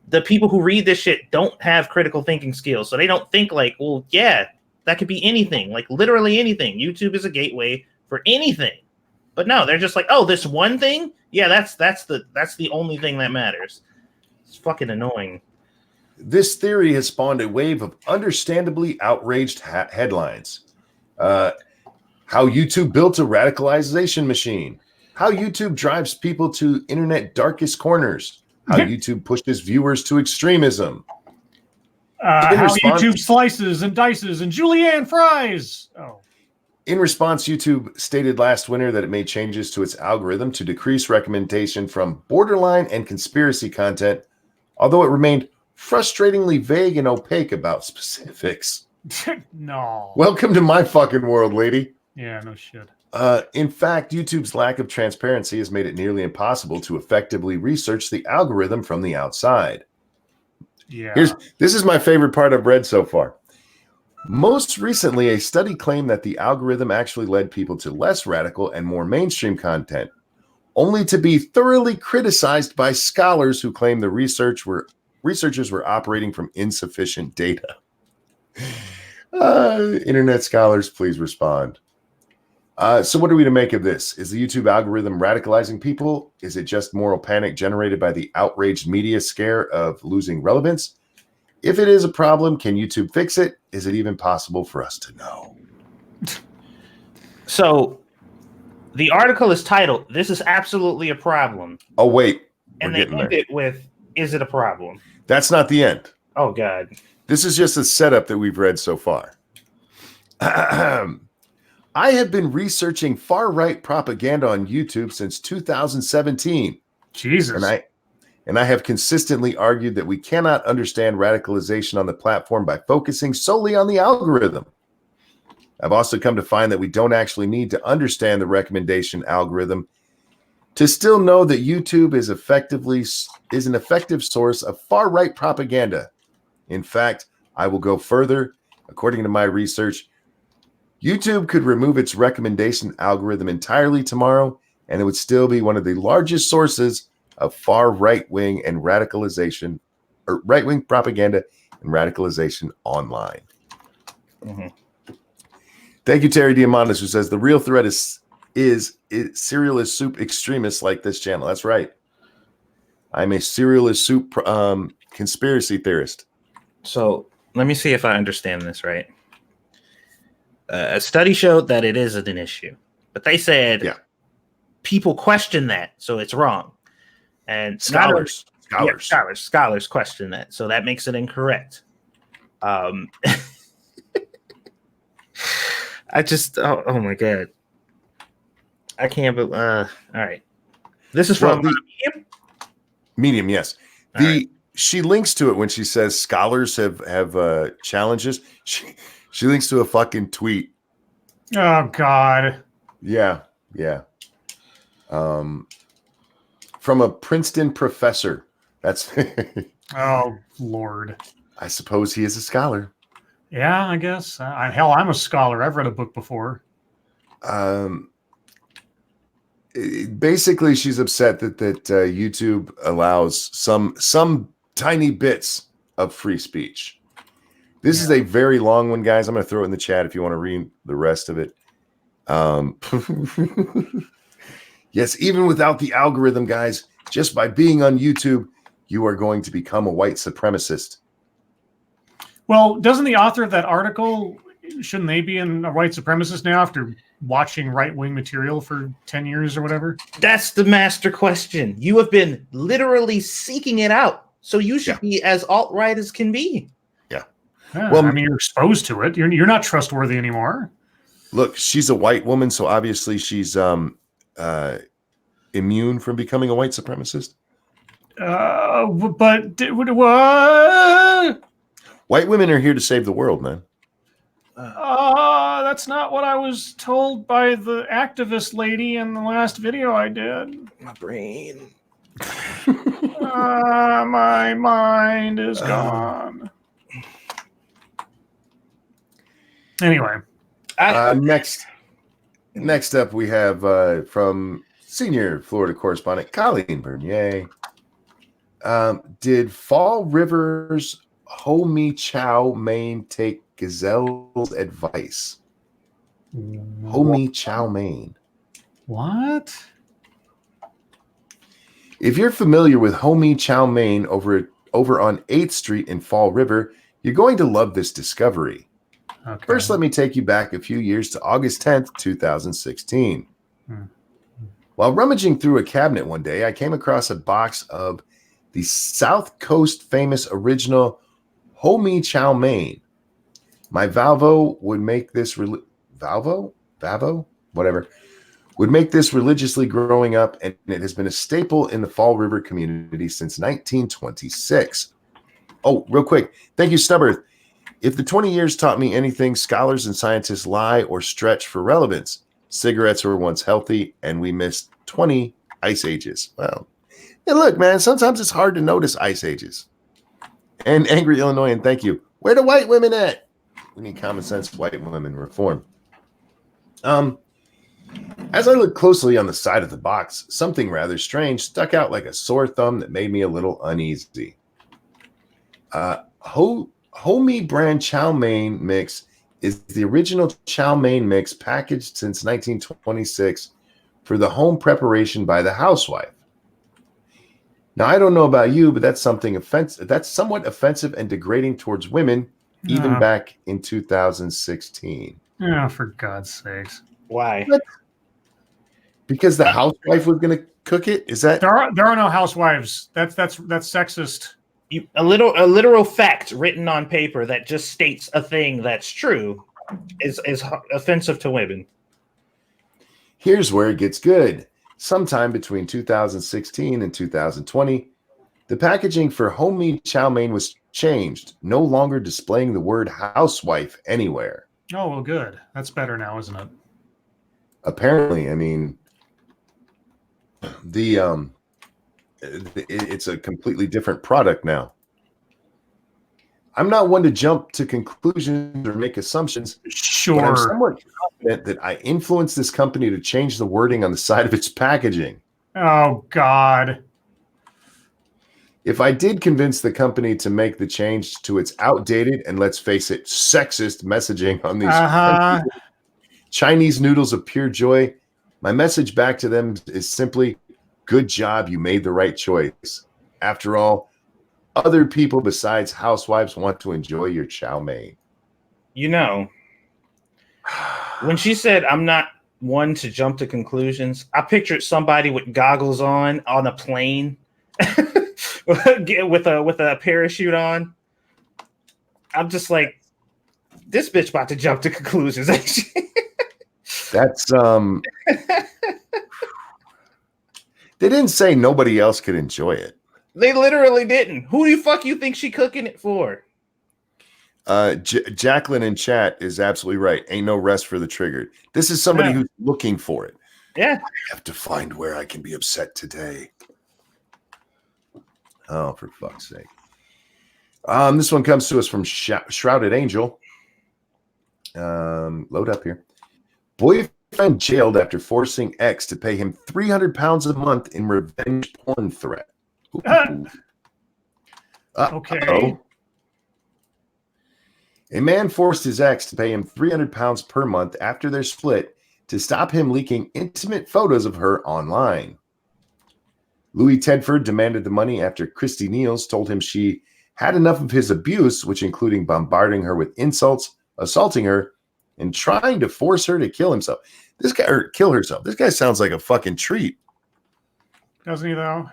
the people who read this shit don't have critical thinking skills. So they don't think like, well, yeah, that could be anything, like literally anything. YouTube is a gateway for anything. But no, they're just like, oh, this one thing? Yeah, that's the only thing that matters. It's fucking annoying. This theory has spawned a wave of understandably outraged headlines. How YouTube built a radicalization machine. How YouTube drives people to internet darkest corners. How YouTube pushes viewers to extremism. How YouTube slices and dices and julienne fries. Oh. In response, YouTube stated last winter that it made changes to its algorithm to decrease recommendation from borderline and conspiracy content, although it remained frustratingly vague and opaque about specifics. No. Welcome to my fucking world, lady. Yeah, no shit. In fact, YouTube's lack of transparency has made it nearly impossible to effectively research the algorithm from the outside. Yeah. This is my favorite part I've read so far. Most recently, a study claimed that the algorithm actually led people to less radical and more mainstream content, only to be thoroughly criticized by scholars who claim the researchers were operating from insufficient data. Internet scholars, please respond. So what are we to make of this? Is the YouTube algorithm radicalizing people? Is it just moral panic generated by the outraged media scare of losing relevance? If it is a problem, can YouTube fix it? Is it even possible for us to know? So the article is titled, "This is absolutely a problem." Oh, wait. And they end it with, "Is it a problem?" That's not the end. Oh, God. This is just a setup that we've read so far. I have been researching far-right propaganda on YouTube since 2017. Jesus. And I have consistently argued that we cannot understand radicalization on the platform by focusing solely on the algorithm. I've also come to find that we don't actually need to understand the recommendation algorithm to still know that YouTube is an effective source of far-right propaganda. In fact, I will go further. According to my research, YouTube could remove its recommendation algorithm entirely tomorrow, and it would still be one of the largest sources of far right-wing and radicalization, or right-wing propaganda and radicalization online. Mm-hmm. Thank you, Terry Diamandis, who says the real threat is cereal is soup extremists like this channel. That's right. I'm a cereal is soup conspiracy theorist. So let me see if I understand this right. A study showed that it isn't an issue, but they said people question that, so it's wrong. And scholars question that, so that makes it incorrect. I just oh my God, I can't. But all right, this is from Medium. Medium, yes. She links to it when she says scholars have challenges. She links to a fucking tweet. Oh God. Yeah. From a Princeton professor. That's oh Lord. I suppose he is a scholar. Yeah, I guess. Hell, I'm a scholar. I've read a book before. Basically, she's upset that YouTube allows some tiny bits of free speech. This is a very long one, guys. I'm going to throw it in the chat if you want to read the rest of it. Yes, even without the algorithm, guys, just by being on YouTube, you are going to become a white supremacist. Well, doesn't the author of that article, shouldn't they be a white supremacist now after watching right-wing material for 10 years or whatever? That's the master question. You have been literally seeking it out. So you should be as alt-right as can be. Yeah, well, I mean, you're exposed to it. You're not trustworthy anymore. Look, she's a white woman, so obviously she's immune from becoming a white supremacist. But what? White women are here to save the world, man. That's not what I was told by the activist lady in the last video I did. My brain. My mind is gone. Anyway. Next up, we have from senior Florida correspondent Colleen Bernier. Did Fall River's Ho Chow Mein take Gazelle's advice? Ho Chow Mein. What? If you're familiar with Ho Chow Mein over on 8th Street in Fall River, you're going to love this discovery. Okay. First, let me take you back a few years to August 10th, 2016. While rummaging through a cabinet one day, I came across a box of the South Coast famous original Ho Chow Mein. My Valvo would make this would make this religiously growing up, and it has been a staple in the Fall River community since 1926. Oh, real quick. Thank you, Stubborth. If the 20 years taught me anything, scholars and scientists lie or stretch for relevance. Cigarettes were once healthy, and we missed 20 ice ages. Well, and look, man, sometimes it's hard to notice ice ages. And Angry Illinoisan, thank you. Where the white women at? We need common sense white women reform. As I looked closely on the side of the box, something rather strange stuck out like a sore thumb that made me a little uneasy. Homie brand chow mein mix is the original chow mein mix packaged since 1926 for the home preparation by the housewife. Now, I don't know about you, but that's something offensive. That's somewhat offensive and degrading towards women, even back in 2016. Oh, for God's sakes! Why? What? Because the housewife was going to cook it? Is that there are no housewives? That's sexist. A literal fact written on paper that just states a thing that's true is offensive to women. Here's where it gets good. Sometime between 2016 and 2020, the packaging for homemade chow mein was changed, no longer displaying the word housewife anywhere. Oh, well, good. That's better now, isn't it? Apparently, I mean, it's a completely different product now. I'm not one to jump to conclusions or make assumptions. Sure. But I'm somewhat confident that I influenced this company to change the wording on the side of its packaging. Oh, God. If I did convince the company to make the change to its outdated and, let's face it, sexist messaging on these Chinese noodles of pure joy, my message back to them is simply, good job, you made the right choice. After all, other people besides housewives want to enjoy your chow mein. You know, when she said, I'm not one to jump to conclusions, I pictured somebody with goggles on a plane with a parachute on. I'm just like, this bitch about to jump to conclusions. That's they didn't say nobody else could enjoy it. They literally didn't. Who the fuck you think she cooking it for? Jacqueline in chat is absolutely right. Ain't no rest for the triggered. This is somebody who's looking for it. Yeah. I have to find where I can be upset today. Oh, for fuck's sake. This one comes to us from Shrouded Angel. Load up here. Boyfriend jailed after forcing ex to pay him 300 pounds a month in revenge porn threat. Okay. A man forced his ex to pay him 300 pounds per month after their split to stop him leaking intimate photos of her online. Louis Tedford demanded the money after Christy Niels told him she had enough of his abuse, which including bombarding her with insults, assaulting her, and trying to force her to kill herself. This guy sounds like a fucking treat. Doesn't he, though?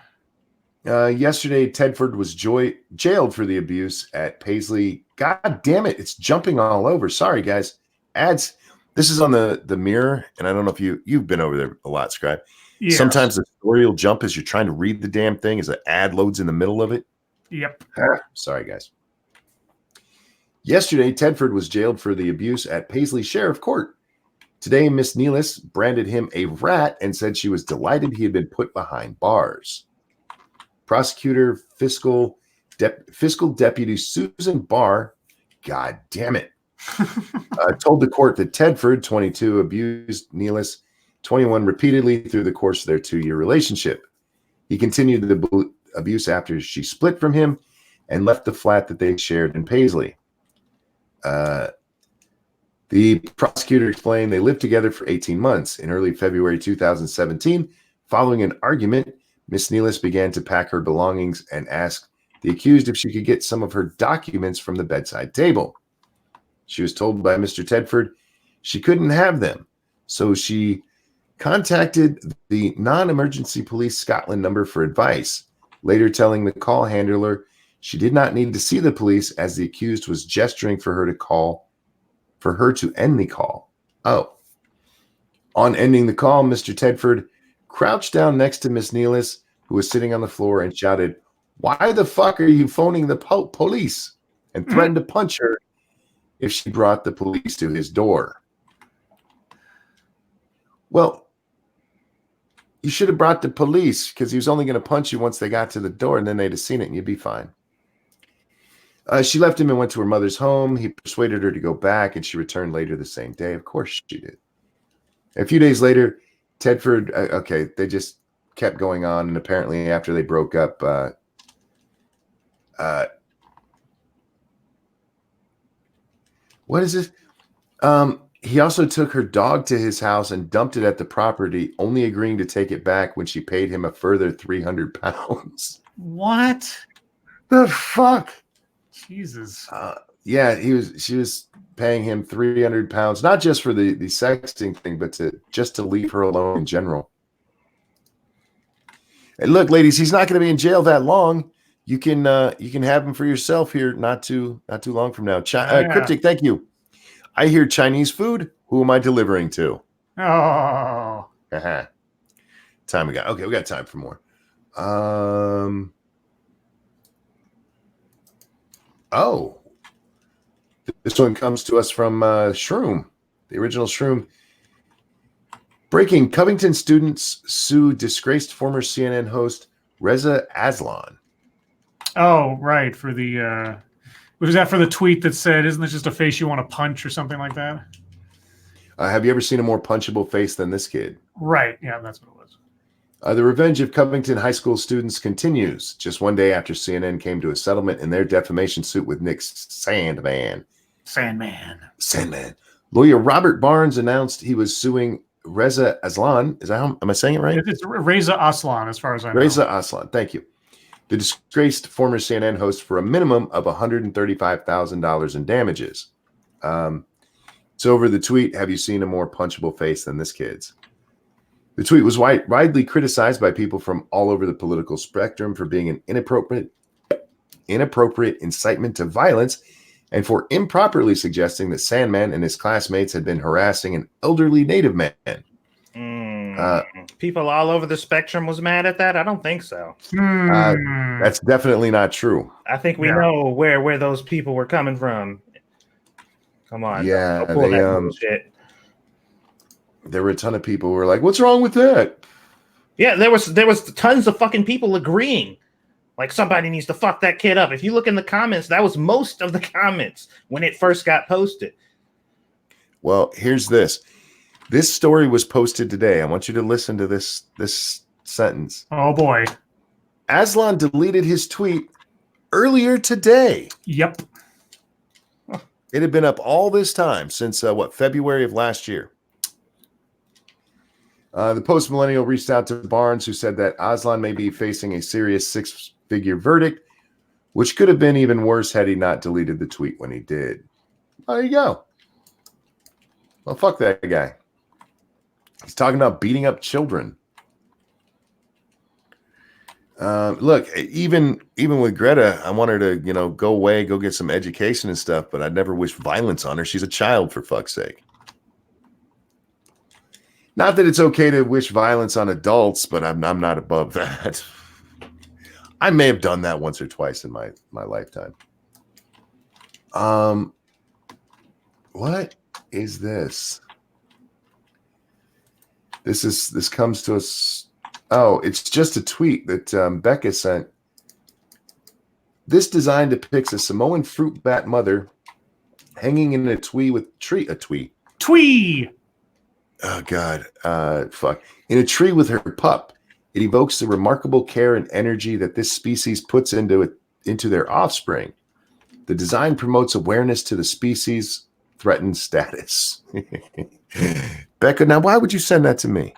Yesterday, Tedford was jailed for the abuse at Paisley. God damn it, it's jumping all over. Sorry, guys. Ads. This is on the Mirror, and I don't know if you've been over there a lot, Scribe. Yes. Sometimes the story will jump as you're trying to read the damn thing as an ad loads in the middle of it. Yep. Sorry, guys. Yesterday, Tedford was jailed for the abuse at Paisley Sheriff Court. Today, Miss Nealis branded him a rat and said she was delighted he had been put behind bars. Prosecutor Fiscal Deputy Susan Barr, God damn it, told the court that Tedford, 22, abused Nealis, 21, repeatedly through the course of their 2-year relationship. He continued the abuse after she split from him and left the flat that they shared in Paisley. The prosecutor explained they lived together for 18 months. In early February 2017, following an argument, Miss Nealis began to pack her belongings and asked the accused if she could get some of her documents from the bedside table. She was told by Mr. Tedford she couldn't have them, so she contacted the non-emergency police Scotland number for advice, later telling the call handler she did not need to see the police as the accused was gesturing for her to end the call. Oh. On ending the call, Mr. Tedford crouched down next to Miss Nealis, who was sitting on the floor, and shouted, "Why the fuck are you phoning the police?" and threatened to punch her if she brought the police to his door. Well, you should have brought the police, because he was only going to punch you once they got to the door, and then they'd have seen it and you'd be fine. She left him and went to her mother's home. He persuaded her to go back, and she returned later the same day. Of course she did. A few days later, Tedford, they just kept going on, and apparently after they broke up, what is this? He also took her dog to his house and dumped it at the property, only agreeing to take it back when she paid him a further £300. What? The fuck? Jesus. Yeah, she was paying him £300, not just for the sexting thing, but just to leave her alone in general. And look, ladies, he's not going to be in jail that long. You can have him for yourself here not too long from now. Cryptic, thank you. I hear Chinese food. Who am I delivering to? Oh. Time we got. Okay, we got time for more. This one comes to us from Shroom, the original Shroom. Breaking: Covington students sue disgraced former CNN host Reza Aslan. Oh, right. For the was that for the tweet that said, "Isn't this just a face you want to punch?" or something like that? Have you ever seen a more punchable face than this kid? Right. Yeah, that's what it was. The revenge of Covington high school students continues. Just one day after CNN came to a settlement in their defamation suit with Nick Sandman. Lawyer Robert Barnes announced he was suing Reza Aslan. Am I saying it right? It's Reza Aslan, as far as I know. Reza Aslan, thank you. The disgraced former CNN host for a minimum of $135,000 in damages. So over the tweet, have you seen a more punchable face than this kid's? The tweet was widely criticized by people from all over the political spectrum for being an inappropriate incitement to violence and for improperly suggesting that Sandman and his classmates had been harassing an elderly Native man. People all over the spectrum was mad at that? I don't think so. That's definitely not true. I think we know where those people were coming from. Come on. Yeah, don't pull that bullshit. There were a ton of people who were like, "What's wrong with that?" Yeah, there was tons of fucking people agreeing. Like, somebody needs to fuck that kid up. If you look in the comments, that was most of the comments when it first got posted. Well, here's this. This story was posted today. I want you to listen to this sentence. Oh, boy. Aslan deleted his tweet earlier today. Yep. It had been up all this time since, February of last year. The post-millennial reached out to Barnes, who said that Aslan may be facing a serious six-figure verdict, which could have been even worse had he not deleted the tweet when he did. There you go. Well, fuck that guy. He's talking about beating up children. Look, even with Greta, I want her to, go away, go get some education and stuff, but I'd never wish violence on her. She's a child, for fuck's sake. Not that it's okay to wish violence on adults, but I'm not above that. I may have done that once or twice in my lifetime. What is this? This comes to us. Oh, it's just a tweet that Becca sent This design depicts a Samoan fruit bat mother hanging in a twee. Twee. Oh God, fuck! In a tree with her pup. It evokes the remarkable care and energy that this species puts into their offspring. The design promotes awareness to the species' threatened status. Becca, now why would you send that to me?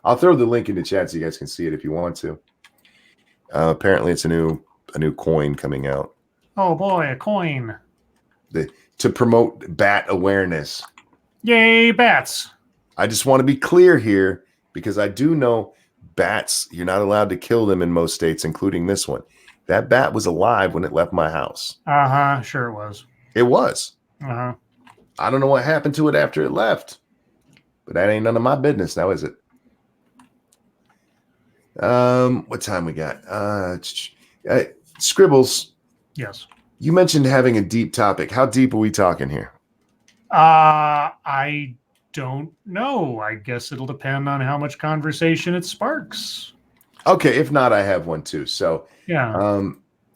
I'll throw the link in the chat so you guys can see it if you want to. Apparently, it's a new coin coming out. Oh boy, a coin. To promote bat awareness. Yay, bats. I just want to be clear here because I do know bats, you're not allowed to kill them in most states, including this one. That bat was alive when it left my house. Uh-huh, sure it was. It was. Uh-huh. I don't know what happened to it after it left, but that ain't none of my business now, is it? What time we got? Scribbles. Yes. You mentioned having a deep topic. How deep are we talking here? I don't know. I guess it'll depend on how much conversation it sparks. Okay, if not, I have one too. So yeah,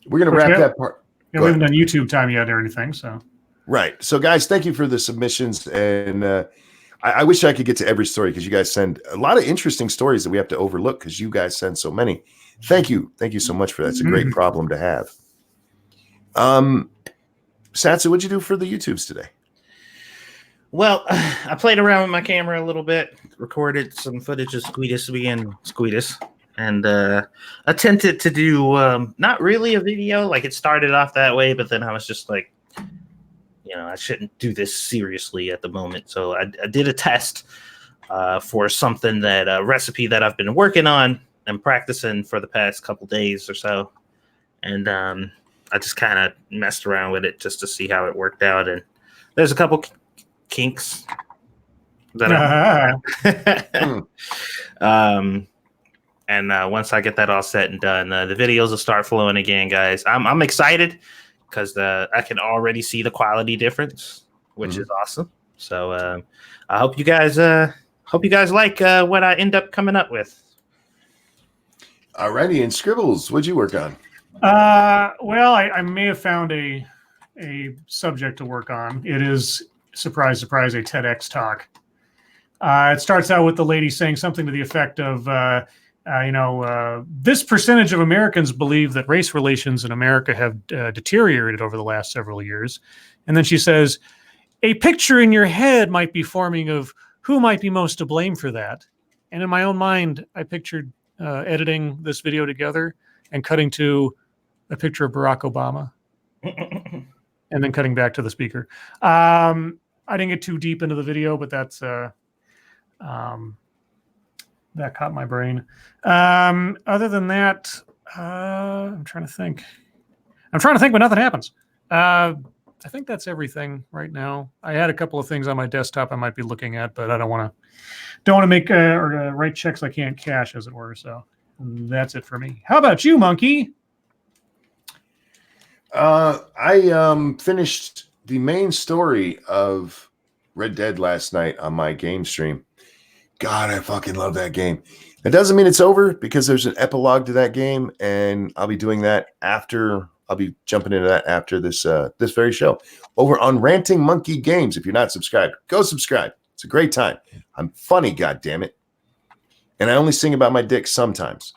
we're gonna wrap that part. Yeah, we haven't done YouTube time yet or anything. So right. So guys, thank you for the submissions, and I wish I could get to every story because you guys send a lot of interesting stories that we have to overlook because you guys send so many. Thank you so much for that. It's a great problem to have. Satsu, what'd you do for the YouTubes today? Well, I played around with my camera a little bit, recorded some footage of Squeetus being Squeetus, and attempted to do not really a video. Like it started off that way, but then I was just like, I shouldn't do this seriously at the moment. So I did a test for something a recipe that I've been working on and practicing for the past couple days or so. And I just kind of messed around with it just to see how it worked out. And there's a couple kinks that and once I get that all set and done, the videos will start flowing again, guys. I'm excited because I can already see the quality difference, which is awesome. So I hope you guys like what I end up coming up with. Alrighty, and Scribbles, what'd you work on? Well, I may have found a subject to work on. It is, surprise, surprise, a TEDx talk. It starts out with the lady saying something to the effect of, this percentage of Americans believe that race relations in America have deteriorated over the last several years. And then she says, a picture in your head might be forming of who might be most to blame for that. And in my own mind, I pictured editing this video together and cutting to a picture of Barack Obama and then cutting back to the speaker. I didn't get too deep into the video, but that's that caught my brain. Other than that, I'm trying to think, but nothing happens. I think that's everything right now. I had a couple of things on my desktop I might be looking at, but I don't want to make or write checks I can't cash, as it were. So that's it for me. How about you, Monkey? I finished the main story of Red Dead last night on my game stream. God, I fucking love that game. It doesn't mean it's over because there's an epilogue to that game, and I'll be doing that after. I'll be jumping into that after this this very show over on Ranting Monkey Games. If you're not subscribed, go subscribe. It's a great time. I'm funny, goddammit. And I only sing about my dick sometimes.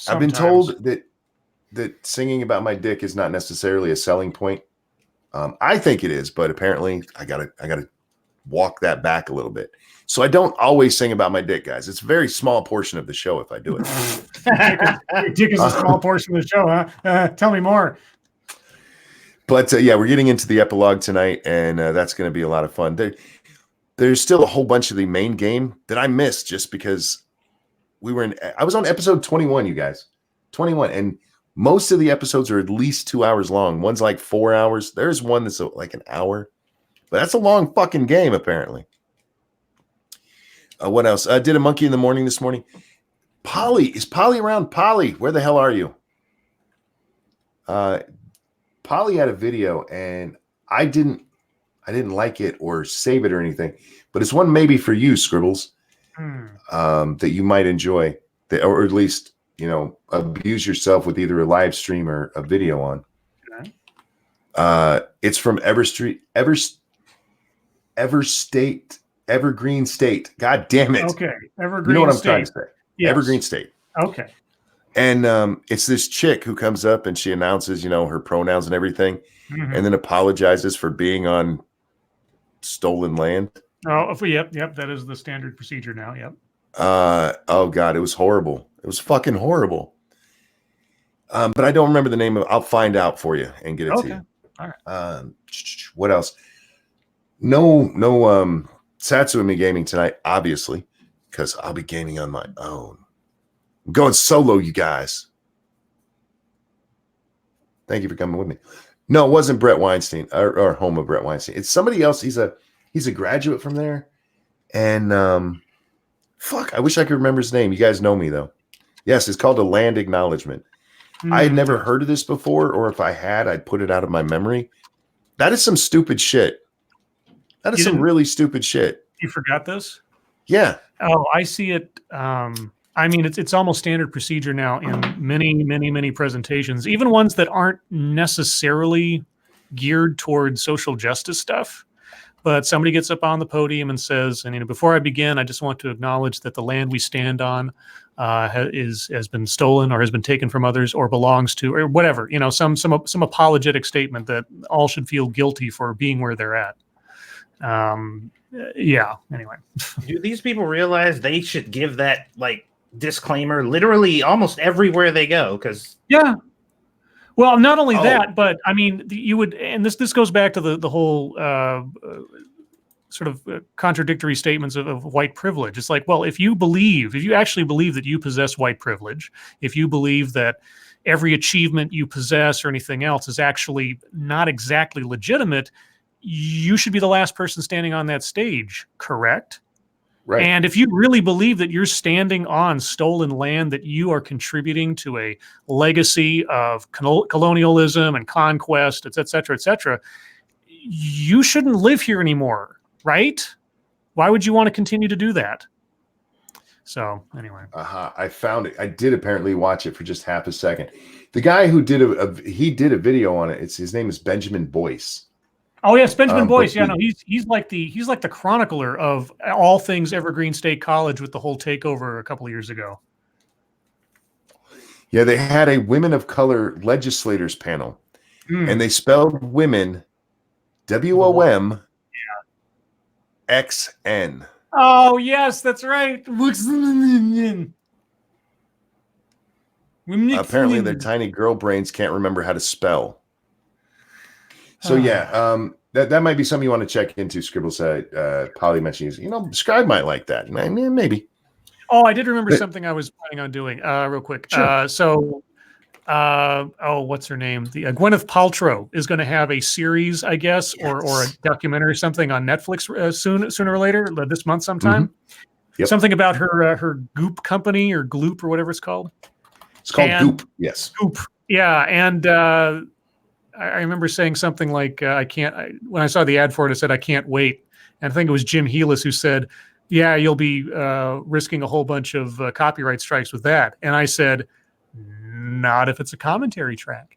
I've been told that singing about my dick is not necessarily a selling point. I think it is, but apparently I gotta walk that back a little bit. So I don't always sing about my dick, guys. It's a very small portion of the show if I do it. Your dick is a small portion of the show, huh? Tell me more. But yeah, we're getting into the epilogue tonight, and that's going to be a lot of fun. There's still a whole bunch of the main game that I missed just because I was on episode 21, you guys. 21, and most of the episodes are at least 2 hours long. One's like 4 hours. There's one that's like an hour. But that's a long fucking game, apparently. What else? I did a monkey in the morning this morning. Polly, is Polly around? Polly, where the hell are you? Polly had a video, and I didn't like it or save it or anything. But it's one maybe for you, Scribbles, that you might enjoy, or at least abuse yourself with either a live stream or a video on. Okay. It's from Evergreen State. God damn it. Okay. Evergreen You know what I'm State. trying to say. Yes. Evergreen State. Okay. And it's this chick who comes up and she announces, her pronouns and everything, Mhm. and then apologizes for being on stolen land. Oh, yep. That is the standard procedure now. Yep. Oh God, it was horrible. It was fucking horrible. But I don't remember the name of it. I'll find out for you and get it to you. All right. What else? No Satsumi gaming tonight, obviously, because I'll be gaming on my own. I'm going solo, you guys. Thank you for coming with me. No, it wasn't Brett Weinstein or home of Brett Weinstein. It's somebody else. He's a graduate from there. And fuck, I wish I could remember his name. You guys know me though. Yes, it's called a land acknowledgement. I had never heard of this before, or if I had, I'd put it out of my memory. That is some stupid shit. That is some really stupid shit. You forgot this? Yeah. Oh, I see it. I mean, it's almost standard procedure now in many presentations, even ones that aren't necessarily geared towards social justice stuff. But somebody gets up on the podium and says, and before I begin, I just want to acknowledge that the land we stand on has been stolen or has been taken from others or belongs to, or whatever, some apologetic statement that all should feel guilty for being where they're at. Yeah. Anyway, do these people realize they should give that disclaimer literally almost everywhere they go? Because well, not only that, but I mean, you would, and this goes back to the whole sort of contradictory statements of white privilege. It's like, well, if you actually believe that you possess white privilege, if you believe that every achievement you possess or anything else is actually not exactly legitimate, you should be the last person standing on that stage, correct? Right. And if you really believe that you're standing on stolen land, that you are contributing to a legacy of colonialism and conquest, et cetera, you shouldn't live here anymore, right? Why would you want to continue to do that? So anyway. I found it. I did apparently watch it for just half a second. The guy who did he did a video on it. His name is Benjamin Boyce. Oh yes, Benjamin Boyce. Yeah, no, he's like the chronicler of all things Evergreen State College with the whole takeover a couple of years ago. Yeah, they had a women of color legislators panel, and they spelled women WOMXN. Oh yes, that's right. Apparently, their tiny girl brains can't remember how to spell. So yeah, that might be something you want to check into. Scribble said, Polly mentioned, Scribe might like that. Maybe. Oh, I did remember something I was planning on doing real quick. Sure. What's her name? The Gwyneth Paltrow is going to have a series, I guess, or a documentary or something on Netflix sooner or later, this month sometime. Mm-hmm. Yep. Something about her Goop company or Gloop or whatever it's called. It's called Goop. Yes. Goop. Yeah, and I remember saying something like, when I saw the ad for it, it said, I can't wait. And I think it was Jim Healis who said, yeah, you'll be risking a whole bunch of copyright strikes with that. And I said, not if it's a commentary track.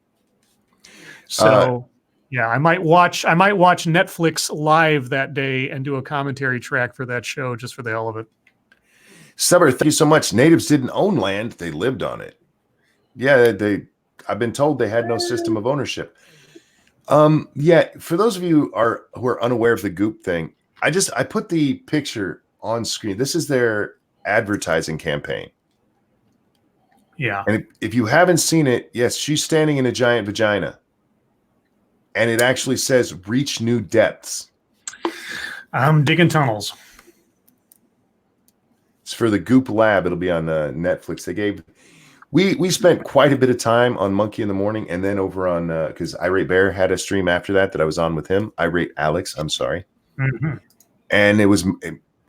So yeah, I might watch Netflix live that day and do a commentary track for that show just for the hell of it. Stubber, thank you so much. Natives didn't own land, they lived on it. Yeah, I've been told they had no system of ownership. Yeah, for those of you who are unaware of the Goop thing, I put the picture on screen. This is their advertising campaign. Yeah. And if you haven't seen it, yes, she's standing in a giant vagina. And it actually says reach new depths. I'm digging tunnels. It's for the Goop Lab. It'll be on Netflix. We spent quite a bit of time on Monkey in the Morning, and then over on because Irate Bear had a stream after that I was on with him. Irate Alex, I'm sorry. Mm-hmm. And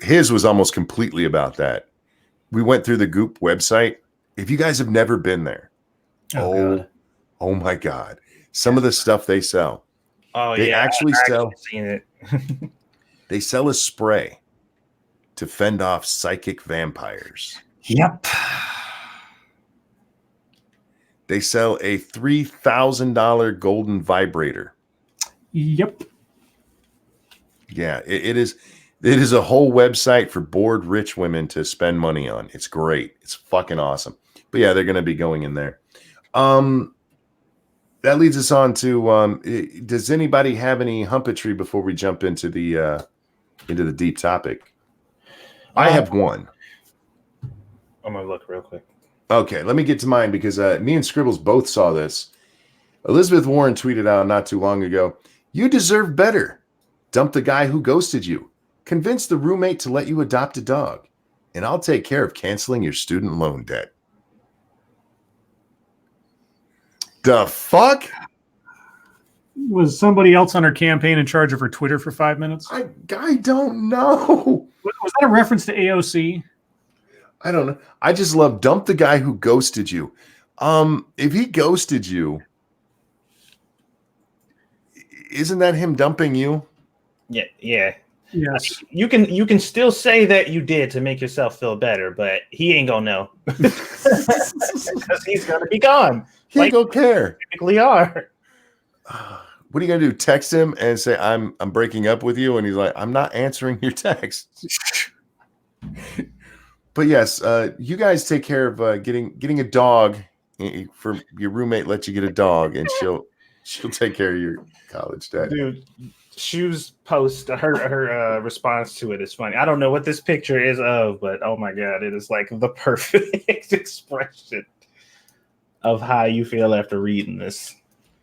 his was almost completely about that. We went through the Goop website. If you guys have never been there, oh my God, some of the stuff they sell. Oh, they actually sell. Seen it. They sell a spray to fend off psychic vampires. Yep. They sell a $3,000 golden vibrator. Yep. Yeah, it is. It is a whole website for bored rich women to spend money on. It's great. It's fucking awesome. But yeah, they're going to be going in there. That leads us on to does anybody have any humpetry before we jump into the deep topic? I have one. I'm gonna look real quick. Okay, let me get to mine because me and Scribbles both saw this. Elizabeth Warren tweeted out not too long ago, "You deserve better. Dump the guy who ghosted you. Convince the roommate to let you adopt a dog. And I'll take care of canceling your student loan debt." The fuck? Was somebody else on her campaign in charge of her Twitter for 5 minutes? I don't know. Was that a reference to AOC? I don't know. I just love dump the guy who ghosted you. If he ghosted you, isn't that him dumping you? Yeah. Yes. You can still say that you did to make yourself feel better, but he ain't gonna know because he's gonna be gone. He ain't gonna care. Typically are. What are you gonna do? Text him and say I'm breaking up with you, and he's like, I'm not answering your texts. But yes, you guys take care of getting a dog for your roommate. Let you get a dog, and she'll take care of your college debt. Dude, Shoe's post, her response to it is funny. I don't know what this picture is of, but oh my god, it is like the perfect expression of how you feel after reading this.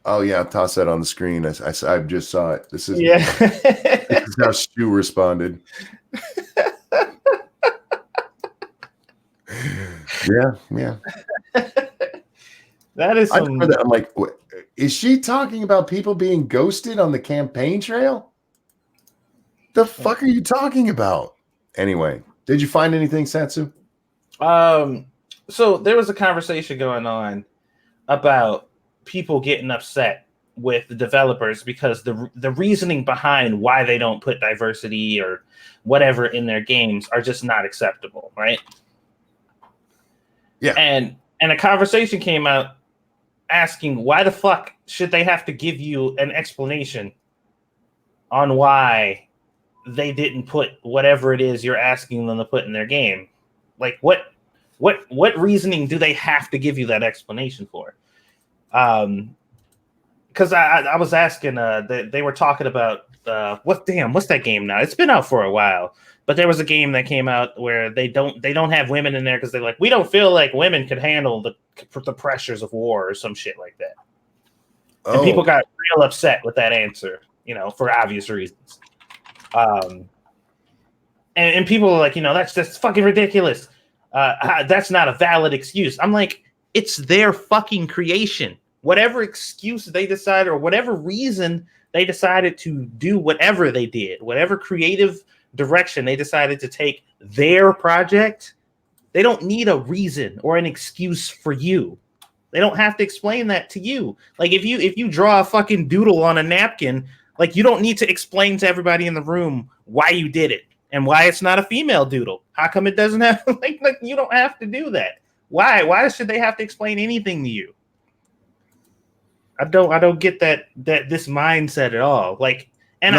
Oh yeah, I'll toss that on the screen. I just saw it. This is this is how Stu responded. Yeah. That is I'm like, is she talking about people being ghosted on the campaign trail? The fuck are you talking about? Anyway, did you find anything, Satsu? So there was a conversation going on about people getting upset with the developers because the reasoning behind why they don't put diversity or whatever in their games are just not acceptable, right? Yeah. And a conversation came out asking why the fuck should they have to give you an explanation on why they didn't put whatever it is you're asking them to put in their game. Like what reasoning do they have to give you that explanation for? Because I was asking, they were talking about what's that game now? It's been out for a while, but there was a game that came out where they don't have women in there because they're like, we don't feel like women could handle the pressures of war or some shit like that. And people got real upset with that answer, for obvious reasons. And people are like, that's fucking ridiculous. That's not a valid excuse. I'm like, it's their fucking creation. Whatever excuse they decide or whatever reason they decided to do whatever they did, whatever creative direction they decided to take their project, they don't need a reason or an excuse for you. They don't have to explain that to you. Like if you draw a fucking doodle on a napkin, like you don't need to explain to everybody in the room why you did it and why it's not a female doodle. How come it doesn't have like you don't have to do that? Why should they have to explain anything to you? I don't get that this mindset at all. Like, go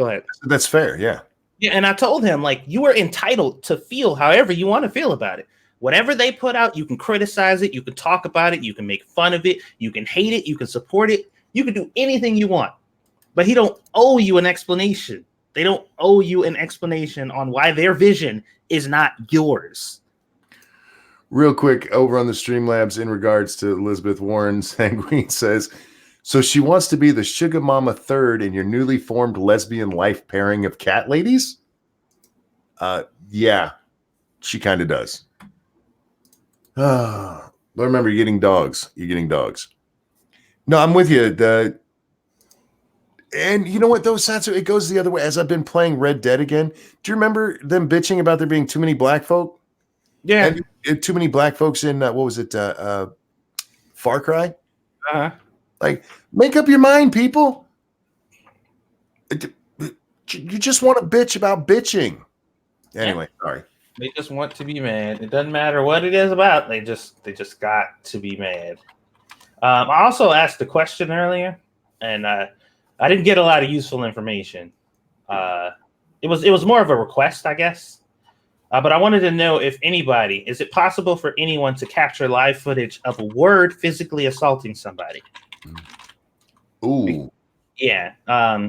ahead. That's fair, yeah. Yeah, and I told him, like, you are entitled to feel however you want to feel about it. Whatever they put out, you can criticize it, you can talk about it, you can make fun of it, you can hate it, you can support it, you can do anything you want. But he don't owe you an explanation. They don't owe you an explanation on why their vision is not yours. Real quick, over on the Streamlabs in regards to Elizabeth Warren, Sanguine says, so she wants to be the sugar mama third in your newly formed lesbian life pairing of cat ladies? Yeah, she kind of does. But remember, you're getting dogs. No, I'm with you. And you know what, though, Satsu? It goes the other way. As I've been playing Red Dead again, do you remember them bitching about there being too many black folk? Yeah. And too many black folks in, what was it, Far Cry? Uh-huh. Like, make up your mind, people. You just want to bitch about bitching. Anyway, sorry. They just want to be mad. It doesn't matter what it is about. They just got to be mad. I also asked a question earlier, and I didn't get a lot of useful information. It was more of a request, I guess. But I wanted to know if anybody, is it possible for anyone to capture live footage of a word physically assaulting somebody? Ooh. Yeah.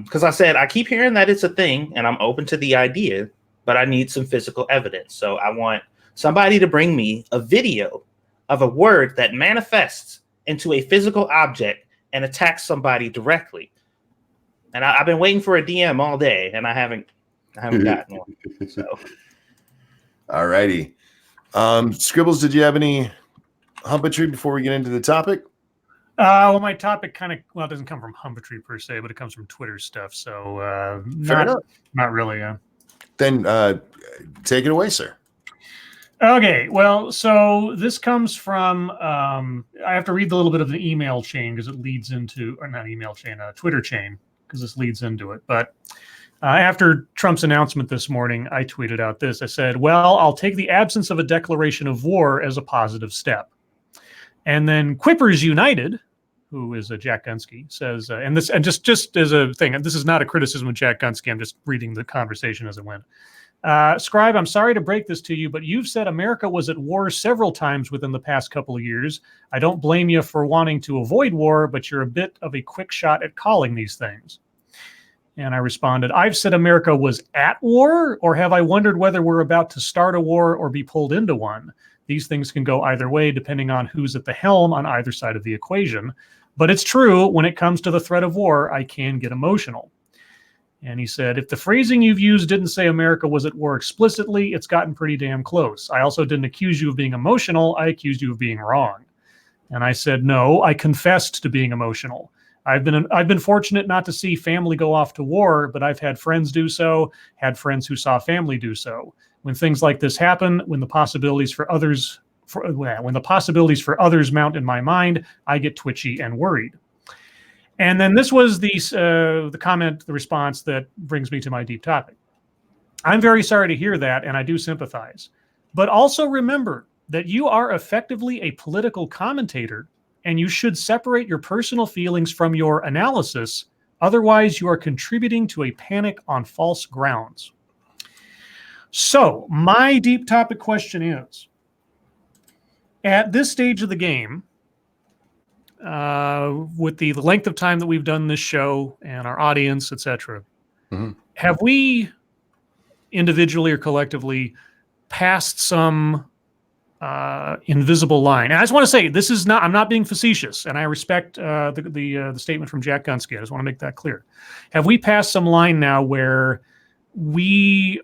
Because I said I keep hearing that it's a thing, and I'm open to the idea, but I need some physical evidence. So I want somebody to bring me a video of a word that manifests into a physical object and attacks somebody directly. And I've been waiting for a DM all day, and I haven't gotten one. So, All righty. Scribbles, did you have any humpetry before we get into the topic? Well, my topic it doesn't come from humpetry per se, but it comes from Twitter stuff. So not really. Then take it away, sir. Okay, well, so this comes from, I have to read a little bit of the email chain because it leads into, or not email chain, Twitter chain, because this leads into it. But after Trump's announcement this morning, I tweeted out this. I said, well, I'll take the absence of a declaration of war as a positive step. And then Quippers United, who is Jack Gunsky, says, and just as a thing, and this is not a criticism of Jack Gunsky, I'm just reading the conversation as it went. Scribe, I'm sorry to break this to you, but you've said America was at war several times within the past couple of years. I don't blame you for wanting to avoid war, but you're a bit of a quick shot at calling these things. And I responded, I've said America was at war, or have I wondered whether we're about to start a war or be pulled into one? These things can go either way depending on who's at the helm on either side of the equation. But it's true, when it comes to the threat of war, I can get emotional. And he said, if the phrasing you've used didn't say America was at war explicitly, it's gotten pretty damn close. I also didn't accuse you of being emotional. I accused you of being wrong. And I said, no, I confessed to being emotional. I've been fortunate not to see family go off to war, but I've had friends do so, had friends who saw family do so. When things like this happen, when the possibilities for others mount in my mind, I get twitchy and worried. And then this was the comment, the response that brings me to my deep topic. I'm very sorry to hear that, and I do sympathize. But also remember that you are effectively a political commentator, and you should separate your personal feelings from your analysis. Otherwise, you are contributing to a panic on false grounds. So, my deep topic question is, at this stage of the game, with the length of time that we've done this show and our audience, etc., have we individually or collectively passed some invisible line? And I just want to say, this is not, I'm not being facetious, and I respect the statement from Jack Gunsky. I just want to make that clear. Have we passed some line now where we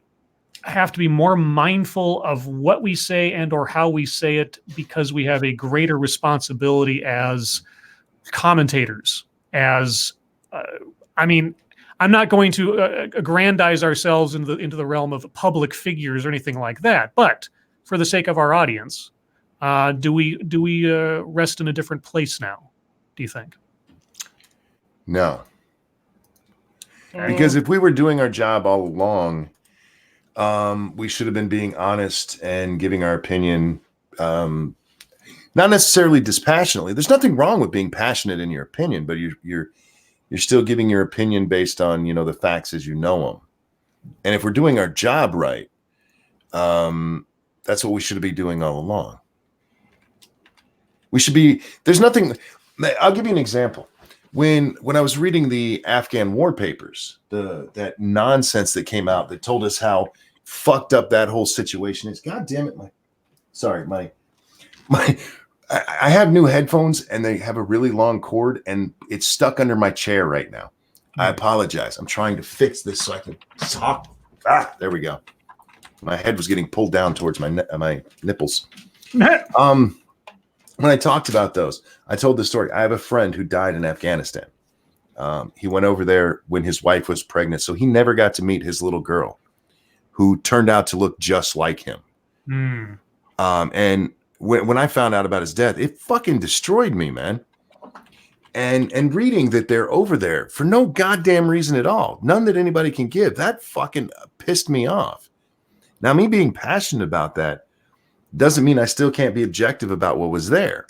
have to be more mindful of what we say and or how we say it because we have a greater responsibility as commentators, as I'm not going to aggrandize ourselves into the realm of public figures or anything like that, but for the sake of our audience, do we rest in a different place now, do you think? No. Because if we were doing our job all along, we should have been being honest and giving our opinion, not necessarily dispassionately. There's nothing wrong with being passionate in your opinion, but you're still giving your opinion based on, the facts as you know them. And if we're doing our job right, that's what we should be doing all along. We should be. There's nothing. I'll give you an example. When I was reading the Afghan war papers, that nonsense that came out that told us how fucked up that whole situation is. God damn it! I have new headphones and they have a really long cord and it's stuck under my chair right now. I apologize. I'm trying to fix this so I can talk. There we go. My head was getting pulled down towards my nipples. When I talked about those, I told the story. I have a friend who died in Afghanistan. He went over there when his wife was pregnant, so he never got to meet his little girl, who turned out to look just like him. And when I found out about his death, it fucking destroyed me, man. And reading that they're over there for no goddamn reason at all, none that anybody can give, that fucking pissed me off. Now, me being passionate about that doesn't mean I still can't be objective about what was there.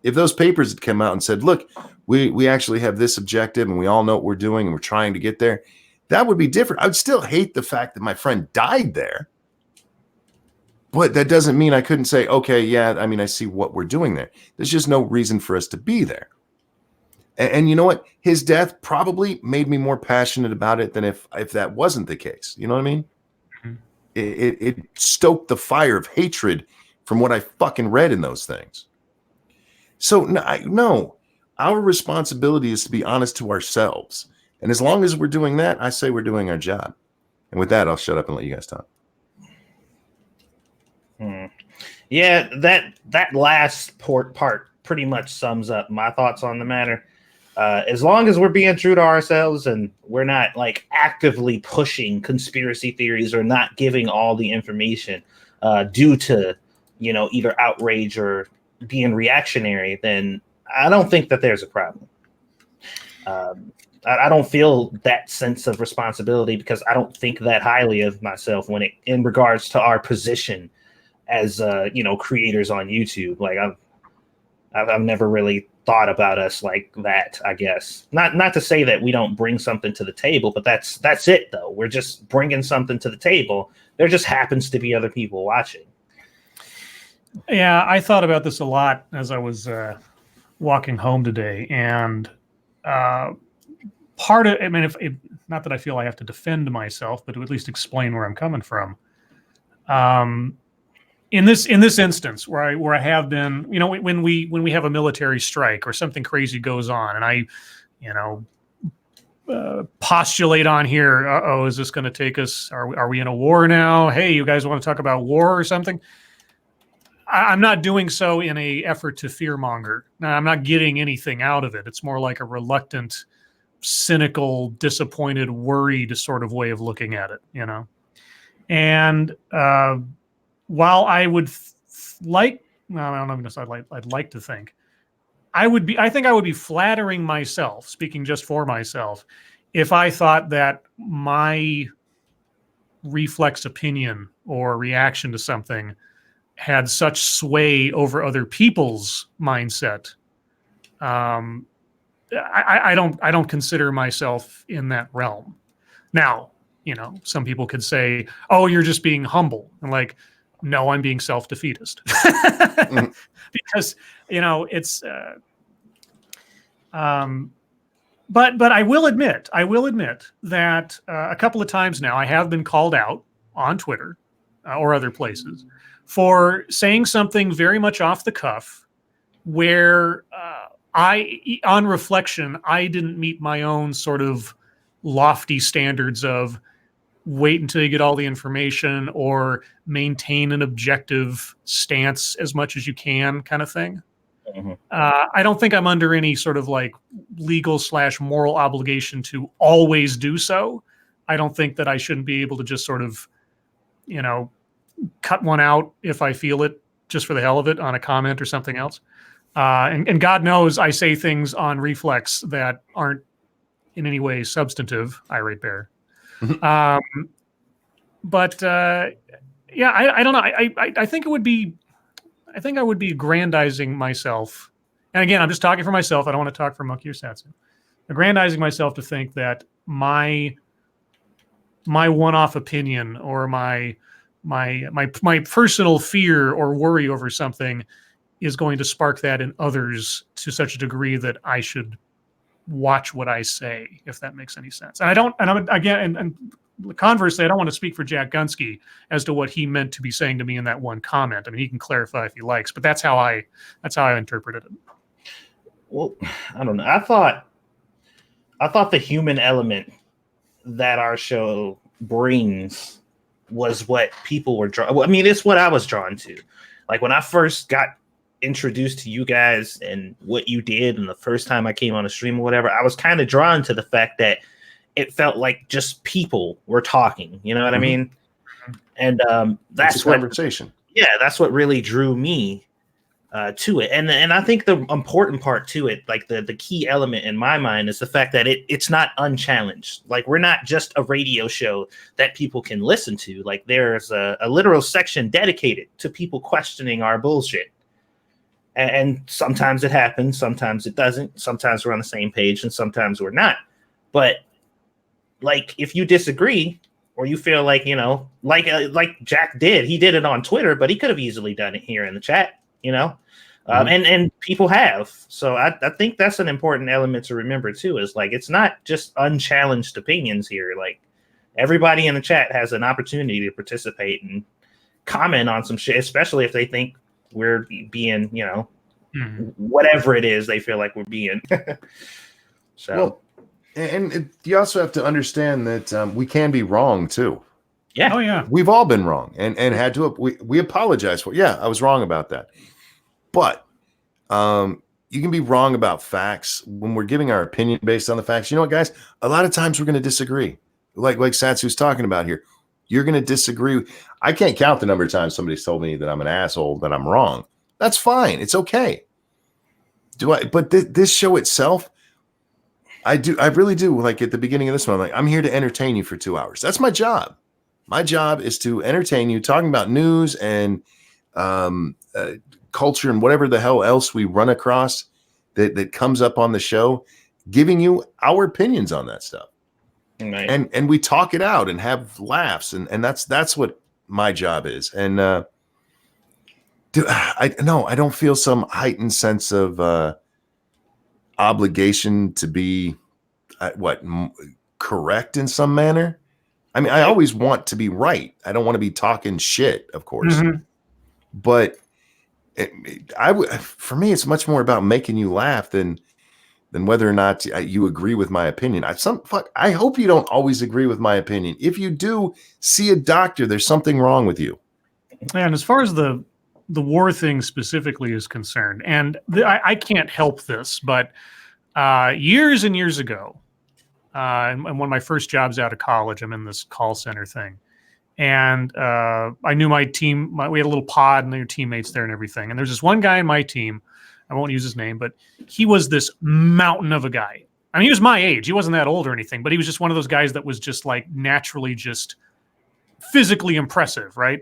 If those papers had come out and said, look, we actually have this objective and we all know what we're doing and we're trying to get there, that would be different. I would still hate the fact that my friend died there. But that doesn't mean I couldn't say, okay, yeah, I mean, I see what we're doing there. There's just no reason for us to be there. And you know what? His death probably made me more passionate about it than if that wasn't the case. You know what I mean? Mm-hmm. It stoked the fire of hatred from what I fucking read in those things. So no, our responsibility is to be honest to ourselves. And as long as we're doing that, I say we're doing our job. And with that, I'll shut up and let you guys talk. Yeah, that last part pretty much sums up my thoughts on the matter. As long as we're being true to ourselves and we're not like actively pushing conspiracy theories or not giving all the information due to, you know, either outrage or being reactionary, then I don't think that there's a problem. I don't feel that sense of responsibility because I don't think that highly of myself in regards to our position as you know, creators on YouTube. Like I've never really thought about us like that, I guess. Not to say that we don't bring something to the table, but that's it though. We're just bringing something to the table. There just happens to be other people watching. Yeah, I thought about this a lot as I was walking home today, and part of, I mean, not that I feel I have to defend myself, but to at least explain where I'm coming from. In this instance, where I have been, you know, when we have a military strike or something crazy goes on, and I, you know, postulate on here, is this going to take us? Are we in a war now? Hey, you guys want to talk about war or something? I'm not doing so in a effort to fearmonger. Now, I'm not getting anything out of it. It's more like a reluctant, cynical, disappointed, worried sort of way of looking at it, you know. And while I would like, well, I don't know, I'd like to think, I think I would be flattering myself, speaking just for myself, if I thought that my reflex opinion or reaction to something had such sway over other people's mindset. I don't consider myself in that realm. Now, you know, some people could say, "Oh, you're just being humble," and like, no, I'm being self-defeatist because, you know, it's. But I will admit that a couple of times now I have been called out on Twitter or other places for saying something very much off the cuff, where on reflection, I didn't meet my own sort of lofty standards of wait until you get all the information or maintain an objective stance as much as you can kind of thing. Mm-hmm. I don't think I'm under any sort of like legal/moral obligation to always do so. I don't think that I shouldn't be able to just sort of, you know, cut one out if I feel it just for the hell of it on a comment or something else. And God knows I say things on reflex that aren't in any way substantive, irate bear. But yeah, I don't know. I think it would be, I think I would be aggrandizing myself. And again, I'm just talking for myself. I don't want to talk for Monkey or Satsu. Aggrandizing myself to think that my one-off opinion or my personal fear or worry over something is going to spark that in others to such a degree that I should watch what I say, if that makes any sense. And I don't, and I'm again, and conversely, I don't want to speak for Jack Gunsky as to what he meant to be saying to me in that one comment. I mean, he can clarify if he likes, but that's how I interpreted it. Well, I don't know. I thought the human element that our show brings was what people were drawn. I mean, it's what I was drawn to. Like when I first got introduced to you guys and what you did, and the first time I came on a stream or whatever, I was kind of drawn to the fact that it felt like just people were talking. You know what I mean? And that's what conversation. Yeah, that's what really drew me to it. And I think the important part to it, like the key element in my mind, is the fact that it's not unchallenged. Like, we're not just a radio show that people can listen to. Like, there's a literal section dedicated to people questioning our bullshit. And sometimes it happens, sometimes it doesn't. Sometimes we're on the same page and sometimes we're not. But like, if you disagree, or you feel like, like Jack did, he did it on Twitter, but he could have easily done it here in the chat, and people have. So I think that's an important element to remember too, is like, it's not just unchallenged opinions here. Like, everybody in the chat has an opportunity to participate and comment on some shit, especially if they think we're being, whatever it is they feel like we're being. So. Well, and you also have to understand that we can be wrong too. Yeah. Oh yeah. We've all been wrong and had to, we apologize for, I was wrong about that. But you can be wrong about facts when we're giving our opinion based on the facts. You know what, guys? A lot of times we're going to disagree. Like Satsu's talking about here. You're going to disagree. I can't count the number of times somebody's told me that I'm an asshole, that I'm wrong. That's fine. It's okay. But this show itself, I really do. Like, at the beginning of this one, I'm here to entertain you for 2 hours. That's my job. My job is to entertain you, talking about news and culture and whatever the hell else we run across that comes up on the show, giving you our opinions on that stuff. Right. And we talk it out and have laughs. And that's what my job is. And I don't feel some heightened sense of obligation to be correct in some manner. I mean, I always want to be right. I don't want to be talking shit, of course. Mm-hmm. But for me, it's much more about making you laugh than whether or not you agree with my opinion. I hope you don't always agree with my opinion. If you do, see a doctor. There's something wrong with you. And as far as the war thing specifically is concerned, and I can't help this, but years and years ago, and one of my first jobs out of college, I'm in this call center thing. And I knew my team, we had a little pod and there were teammates there and everything. And there's this one guy in my team, I won't use his name, but he was this mountain of a guy. I mean, he was my age. He wasn't that old or anything, but he was just one of those guys that was just like naturally just physically impressive, right?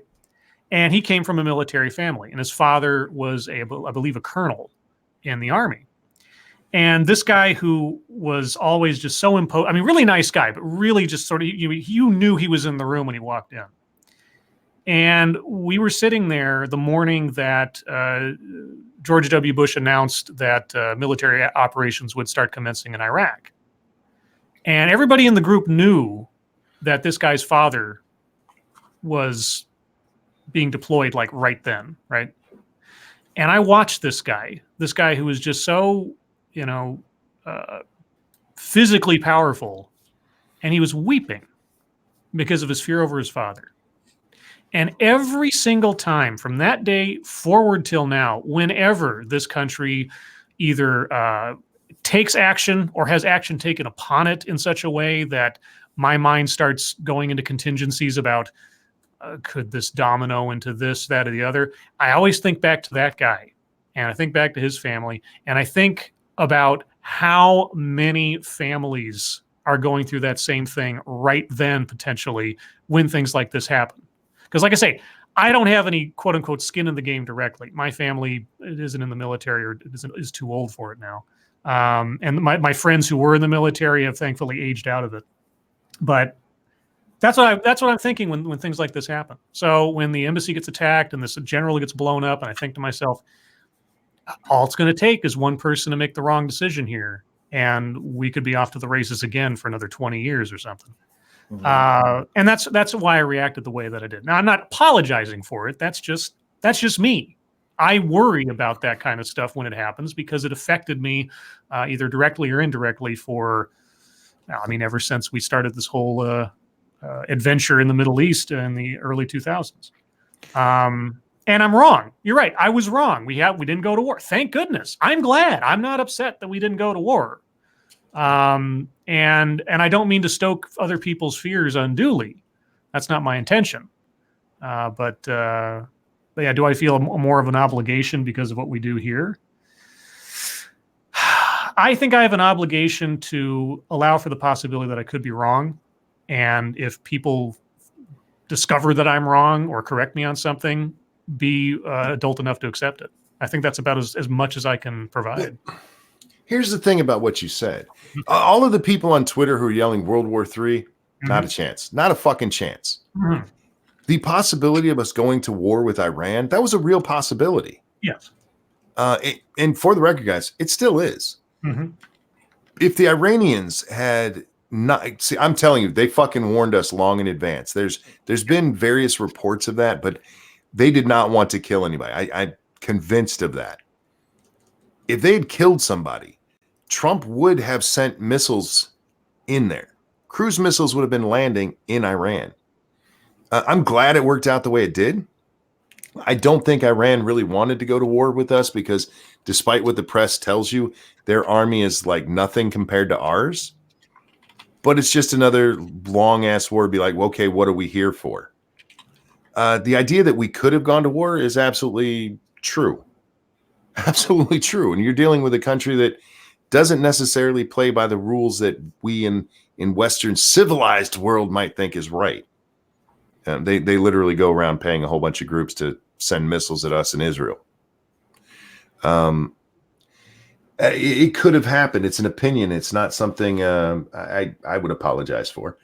And he came from a military family. And his father was, I believe, a colonel in the Army. And this guy who was always just so really nice guy, but really just sort of, you knew he was in the room when he walked in. And we were sitting there the morning that George W. Bush announced that military operations would start commencing in Iraq. And everybody in the group knew that this guy's father was being deployed like right then, right? And I watched this guy who was just so, physically powerful, and he was weeping because of his fear over his father. And every single time from that day forward till now, whenever this country either takes action or has action taken upon it in such a way that my mind starts going into contingencies about could this domino into this, that, or the other, I always think back to that guy, and I think back to his family, and I think about how many families are going through that same thing right then, potentially, when things like this happen. Because like I say, I don't have any quote unquote skin in the game directly. My family isn't in the military or is too old for it now. And my friends who were in the military have thankfully aged out of it. But that's what I'm thinking when things like this happen. So when the embassy gets attacked and this general gets blown up, and I think to myself, all it's going to take is one person to make the wrong decision here, and we could be off to the races again for another 20 years or something. Mm-hmm. And that's why I reacted the way that I did. Now, I'm not apologizing for it. That's just me. I worry about that kind of stuff when it happens because it affected me either directly or indirectly ever since we started this whole adventure in the Middle East in the early 2000s. And I'm wrong. You're right. I was wrong. We didn't go to war. Thank goodness. I'm glad. I'm not upset that we didn't go to war. And I don't mean to stoke other people's fears unduly. That's not my intention. But But yeah, do I feel more of an obligation because of what we do here? I think I have an obligation to allow for the possibility that I could be wrong. And if people discover that I'm wrong or correct me on something, be adult enough to accept it. I think that's about as much as I can provide. Here's the thing about what you said. All of the people on Twitter who are yelling World War III, not a chance. Not a fucking chance. Mm-hmm. The possibility of us going to war with Iran, that was a real possibility. Yes. And for the record, guys, it still is. Mm-hmm. If the Iranians had not, see, I'm telling you, they fucking warned us long in advance. There's been various reports of that, but they did not want to kill anybody. I'm convinced of that. If they had killed somebody, Trump would have sent missiles in there. Cruise missiles would have been landing in Iran. I'm glad it worked out the way it did. I don't think Iran really wanted to go to war with us because despite what the press tells you, their army is like nothing compared to ours. But it's just another long ass war to be like, well, okay, what are we here for? The idea that we could have gone to war is absolutely true. Absolutely true. And you're dealing with a country that doesn't necessarily play by the rules that we in Western civilized world might think is right. They literally go around paying a whole bunch of groups to send missiles at us in Israel. It could have happened. It's an opinion. It's not something I would apologize for.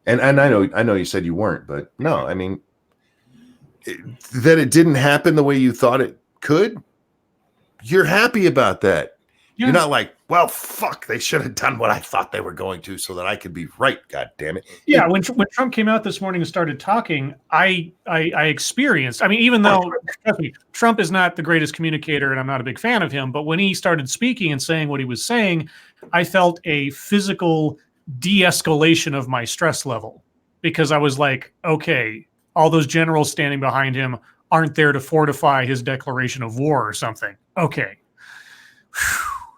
And I know you said you weren't, but no, I mean that it didn't happen the way you thought it could. You're happy about that. Yeah. You're not like, well, fuck, they should have done what I thought they were going to so that I could be right. God damn it. Yeah. When Trump came out this morning and started talking, I experienced, I mean, even though trust me, Trump is not the greatest communicator and I'm not a big fan of him, but when he started speaking and saying what he was saying, I felt a physical de-escalation of my stress level because I was like, okay, all those generals standing behind him aren't there to fortify his declaration of war or something. Okay.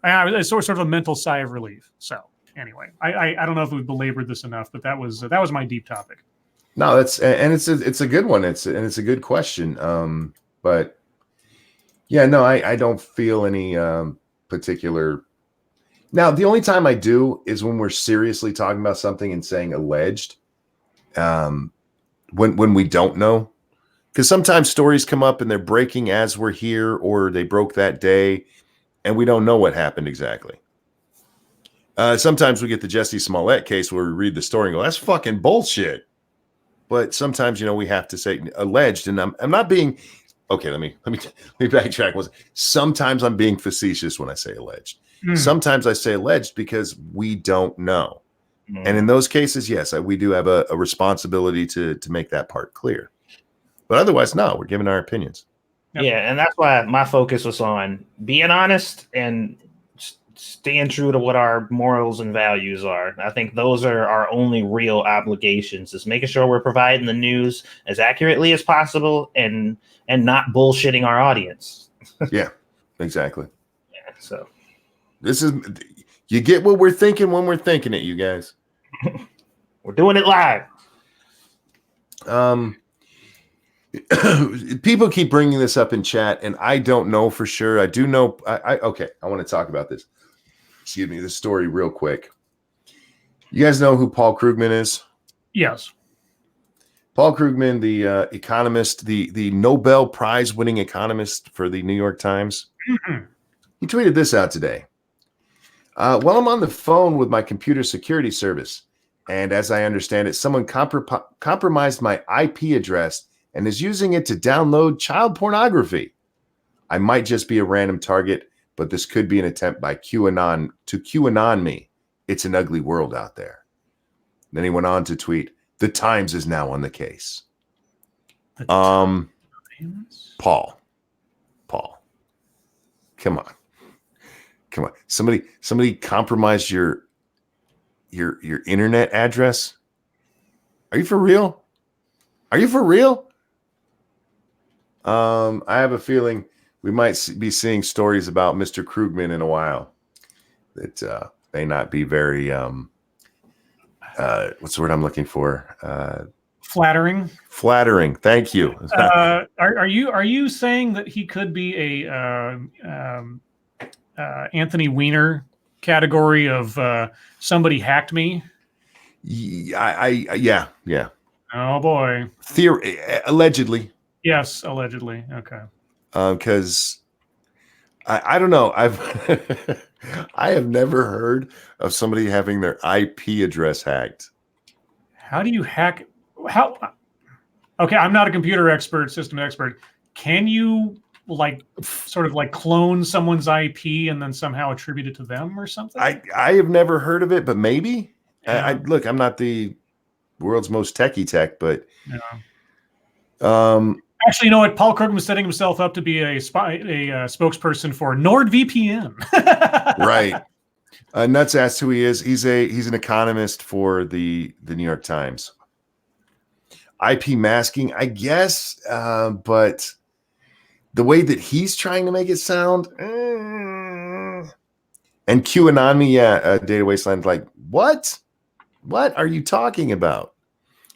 It's sort of a mental sigh of relief. So anyway, I don't know if we've belabored this enough, but that was my deep topic. No, it's a good one. It's a good question. But yeah, no, I don't feel any particular. Now, the only time I do is when we're seriously talking about something and saying alleged. When we don't know, because sometimes stories come up and they're breaking as we're here, or they broke that day. And we don't know what happened exactly. Sometimes we get the Jesse Smollett case where we read the story and go, that's fucking bullshit. But sometimes, we have to say alleged. And I'm not being, okay, let me backtrack. Sometimes I'm being facetious when I say alleged. Sometimes I say alleged because we don't know. And in those cases, yes, we do have a responsibility to make that part clear. But otherwise, no, we're giving our opinions. Yep. Yeah, and that's why my focus was on being honest and staying true to what our morals and values are. I think those are our only real obligations, is making sure we're providing the news as accurately as possible and not bullshitting our audience. Yeah, exactly. Yeah, so this is, you get what we're thinking when we're thinking it, you guys. We're doing it live. People keep bringing this up in chat, and I don't know for sure. I do know. Okay, I want to talk about this. Excuse me, this story real quick. You guys know who Paul Krugman is? Yes. Paul Krugman, the economist, the Nobel Prize-winning economist for the New York Times. Mm-hmm. He tweeted this out today. While I'm on the phone with my computer security service, and as I understand it, someone compromised my IP address and is using it to download child pornography. I might just be a random target, but this could be an attempt by QAnon to QAnon me. It's an ugly world out there. Then he went on to tweet, "The Times is now on the case." Paul, come on. Somebody compromised your internet address. Are you for real? I have a feeling we might be seeing stories about Mr. Krugman in a while that may not be very what's the word I'm looking for? Flattering. Flattering. Thank you. Are you saying that he could be a Anthony Weiner category of somebody hacked me? Yeah. Oh boy. Allegedly. Yes, allegedly. Okay. Because I don't know. I have never heard of somebody having their IP address hacked. How do you hack? How? Okay, I'm not a computer expert, system expert. Can you sort of clone someone's IP and then somehow attribute it to them or something? I have never heard of it, but maybe. Yeah. Look, I'm not the world's most techie tech, but yeah. Actually, you know what? Paul Krugman is setting himself up to be a spokesperson for NordVPN. Right. Nuts asked who he is. He's an economist for the New York Times. IP masking, I guess, but the way that he's trying to make it sound, and QAnon me, Data Wasteland, like, what are you talking about?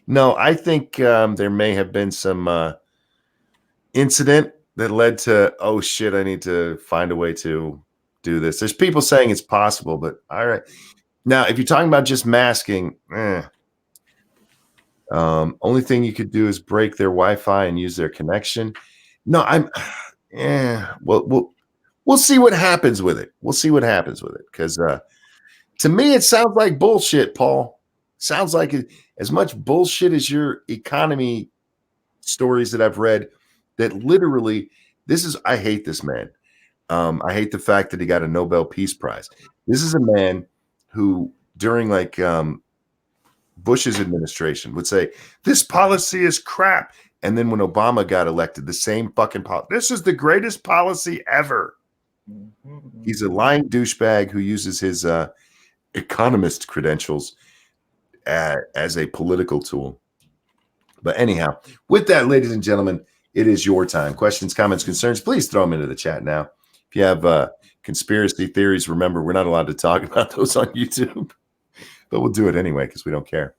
No, I think there may have been some incident that led to, oh shit, I need to find a way to do this. There's people saying it's possible, but all right. Now, if you're talking about just masking, only thing you could do is break their Wi-Fi and use their connection. No, we'll see what happens with it. We'll see what happens with it. Because to me, it sounds like bullshit, Paul. Sounds like as much bullshit as your economy stories that I've read, that literally, I hate this man. I hate the fact that he got a Nobel Peace Prize. This is a man who, during Bush's administration, would say, this policy is crap. And then when Obama got elected, the same fucking policy. This is the greatest policy ever. He's a lying douchebag who uses his economist credentials as a political tool. But anyhow, with that, ladies and gentlemen, it is your time. Questions, comments, concerns, please throw them into the chat now. If you have conspiracy theories, remember, we're not allowed to talk about those on YouTube. But we'll do it anyway because we don't care.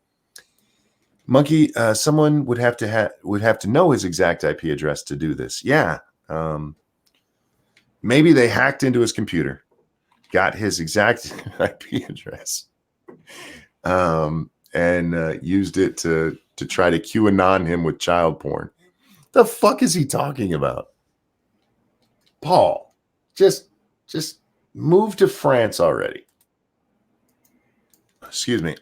Monkey, someone would have to know his exact IP address to do this. Yeah. Maybe they hacked into his computer, got his exact IP address, and used it to try to QAnon him with child porn. The fuck is he talking about? Paul, just move to France already. Excuse me.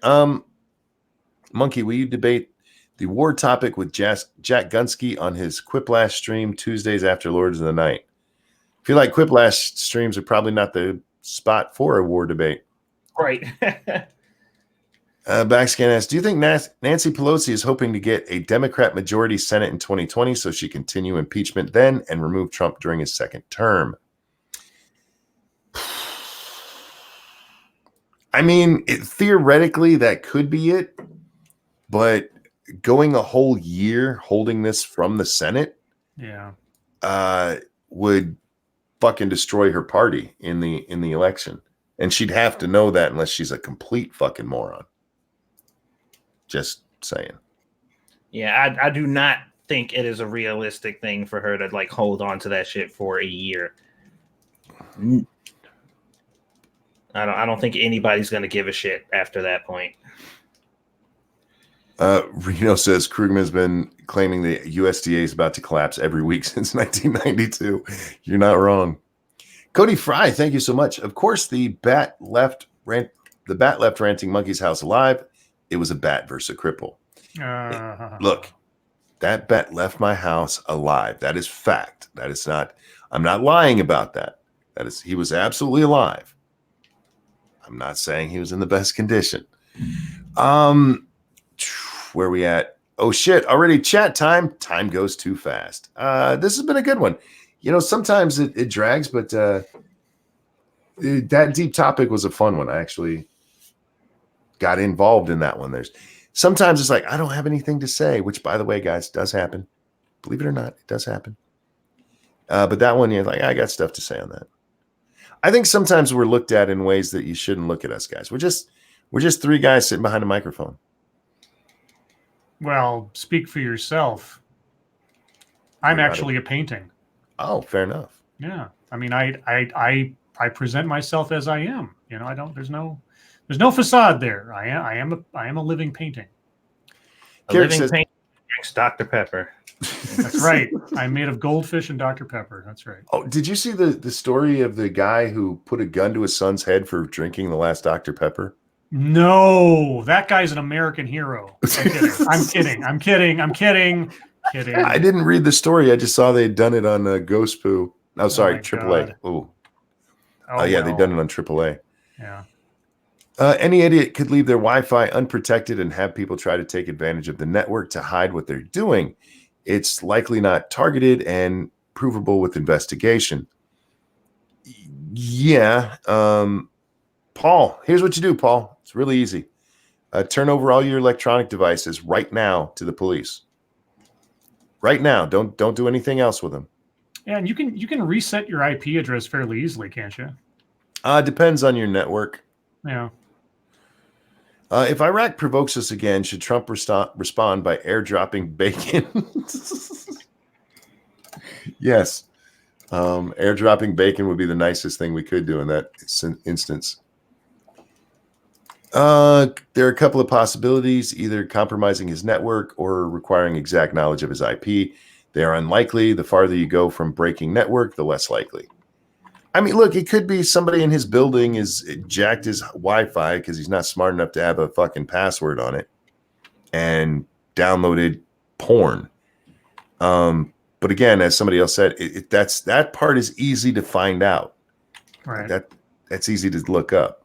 Monkey, will you debate the war topic with Jack Gunsky on his Quiplash stream Tuesdays after Lords of the Night? I feel like Quiplash streams are probably not the spot for a war debate. Right. Backscan asks, do you think Nancy Pelosi is hoping to get a Democrat majority Senate in 2020 so she continue impeachment then and remove Trump during his second term? I mean, theoretically, that could be it. But going a whole year holding this from the Senate, would fucking destroy her party in the election, and she'd have to know that unless she's a complete fucking moron. Just saying. Yeah, I do not think it is a realistic thing for her to hold on to that shit for a year. I don't think anybody's going to give a shit after that point. Reno says Krugman has been claiming the USDA is about to collapse every week since 1992. You're not wrong. Cody Fry, thank you so much. Of course, the bat left ranting Monkey's house alive. It was a bat versus a cripple. Look, that bat left my house alive. That is fact. That is not. I'm not lying about that. He was absolutely alive. I'm not saying he was in the best condition. Where we at? Oh shit, already chat time. Time goes too fast. This has been a good one. Sometimes it drags, but that deep topic was a fun one. I actually got involved in that one. Sometimes it's like, I don't have anything to say, which, by the way, guys, does happen. Believe it or not, it does happen. But that one, you're like, I got stuff to say on that. I think sometimes we're looked at in ways that you shouldn't look at us, guys. We're just three guys sitting behind a microphone. Well, speak for yourself. I'm You're not actually a painting. Oh, fair enough. Yeah. I mean, I present myself as I am. You know, I don't. There's no facade there. I am a living painting. A Carrick living says, paint drinks Dr. Pepper. That's right. I'm made of goldfish and Dr. Pepper. That's right. Oh, did you see the story of the guy who put a gun to his son's head for drinking the last Dr. Pepper? No, that guy's an American hero. I'm kidding. I'm kidding. I'm kidding. Kidding. I didn't read the story. I just saw they'd done it on Ghost Poo. Oh, sorry, my AAA. God. Oh, Oh, yeah, well. they've done it on AAA. Yeah. Any idiot could leave their Wi-Fi unprotected and have people try to take advantage of the network to hide what they're doing. It's likely not targeted and provable with investigation. Yeah. Paul, here's what you do, Paul. It's really easy. Turn over all your electronic devices right now to the police. Right now. Don't do anything else with them. Yeah, and you can reset your IP address fairly easily, can't you? Depends on your network. Yeah. If Iraq provokes us again, should Trump respond by airdropping bacon? Yes. Airdropping bacon would be the nicest thing we could do in that instance. There are a couple of possibilities, either compromising his network or requiring exact knowledge of his IP. They are unlikely. The farther you go from breaking network, the less likely. I mean, look, it could be somebody in his building is jacked his Wi-Fi because he's not smart enough to have a fucking password on it and downloaded porn. But again, as somebody else said, that part is easy to find out. Right. That's easy to look up.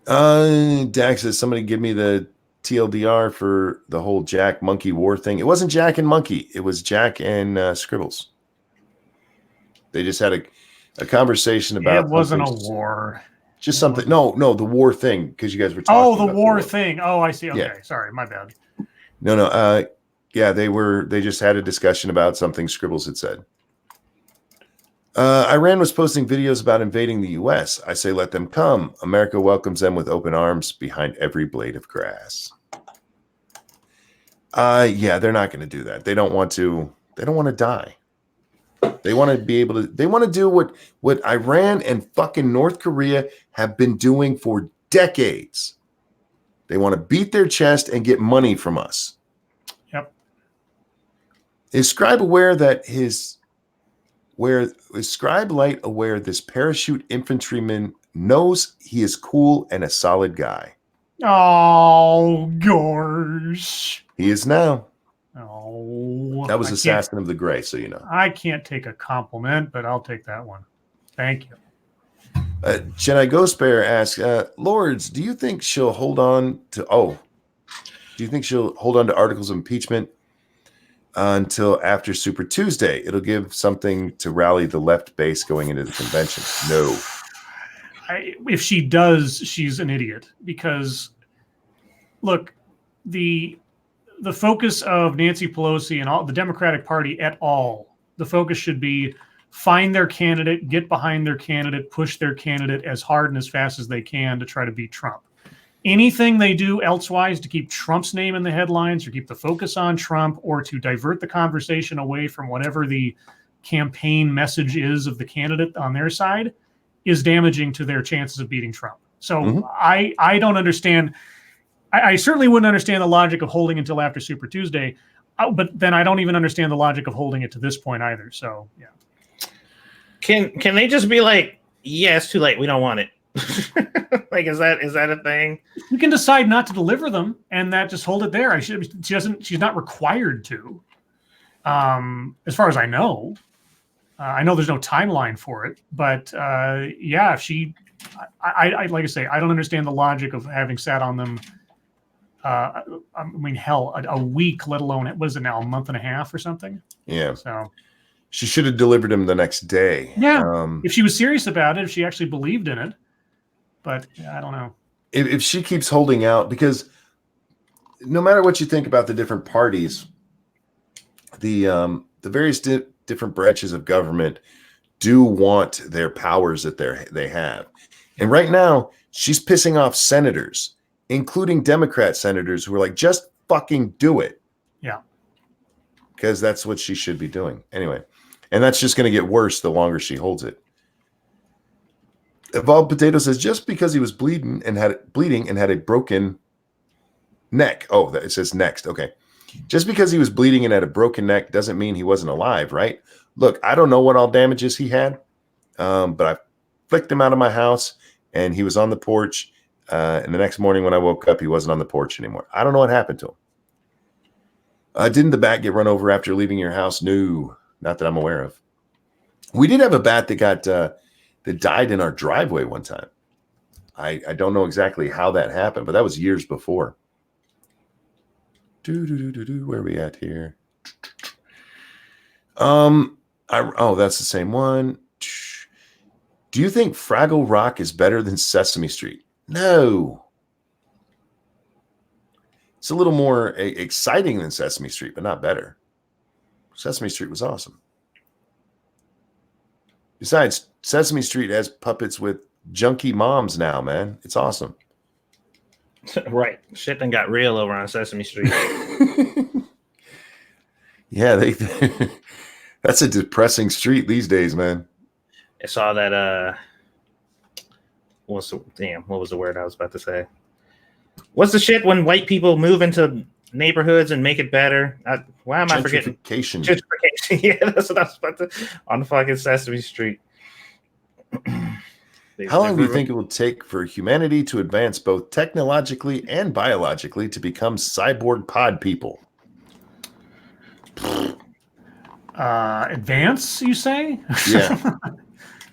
Dax says, somebody give me the TLDR for the whole Jack Monkey War thing. It wasn't Jack and Monkey. It was Jack and Scribbles. They just had a conversation about. It wasn't a war. Just something. No, the war thing, because you guys were talking about the war thing. thing. Oh, I see. Okay, Yeah. Sorry, my bad. No. Yeah, they just had a discussion about something Scribbles had said. Iran was posting videos about invading the U.S. I say let them come. America welcomes them with open arms behind every blade of grass. Yeah, they're not going to do that. They don't want to die. They want to be able to. They want to do what Iran and fucking North Korea have been doing for decades. They want to beat their chest and get money from us. Yep. Is Scribe aware that is Scribe Light aware this parachute infantryman knows he is cool and a solid guy? Oh, gosh. He is now. Oh, that was Assassin of the Gray, so you know. I can't take a compliment, but I'll take that one. Thank you. Jedi Ghost Bear asks, Lords, do you think she'll hold on to articles of impeachment until after Super Tuesday? It'll give something to rally the left base going into the convention. No. If she does, she's an idiot, because look, the focus of Nancy Pelosi and all the Democratic Party the focus should be find their candidate, get behind their candidate, push their candidate as hard and as fast as they can to try to beat Trump. Anything they do elsewise to keep Trump's name in the headlines or keep the focus on Trump or to divert the conversation away from whatever the campaign message is of the candidate on their side is damaging to their chances of beating Trump. So I don't understand. I certainly wouldn't understand the logic of holding until after Super Tuesday, but then I don't even understand the logic of holding it to this point either. So, yeah. Can they just be like, yeah, it's too late. We don't want it. Like, is that a thing? You can decide not to deliver them and that just hold it there. She's not required to. As far as I know. I know there's no timeline for it, but yeah, if she, I like I say, I don't understand the logic of having sat on them. I mean, hell, a week, let alone what is it now, a month and a half or something? Yeah. So she should have delivered him the next day. Yeah. If she was serious about it, if she actually believed in it, but I don't know. If she keeps holding out, because no matter what you think about the different parties, the various different branches of government do want their powers that they have. And right now, she's pissing off senators including Democrat senators who were like, just fucking do it. Yeah. Because that's what she should be doing. Anyway, and that's just going to get worse the longer she holds it. Evolved Potato says, just because he was bleeding and had a broken neck. Oh, it says next. Okay. Just because he was bleeding and had a broken neck doesn't mean he wasn't alive, right? Look, I don't know what all damages he had, but I flicked him out of my house and he was on the porch. And the next morning when I woke up, he wasn't on the porch anymore. I don't know what happened to him. Didn't the bat get run over after leaving your house? No, not that I'm aware of. We did have a bat that died in our driveway one time. I don't know exactly how that happened, but that was years before. Where are we at here? That's the same one. Do you think Fraggle Rock is better than Sesame Street? No. It's a little more exciting than Sesame Street, but not better. Sesame Street was awesome. Besides, Sesame Street has puppets with junky moms now, man. It's awesome. Right. Shit done got real over on Sesame Street. Yeah, that's a depressing street these days, man. I saw that what was the word I was about to say? What's the shit when white people move into neighborhoods and make it better? Why am I forgetting? Gentrification. Yeah, that's what I was about to on fucking Sesame Street. How long do you think it will take for humanity to advance both technologically and biologically to become cyborg pod people? Advance, you say? Yeah.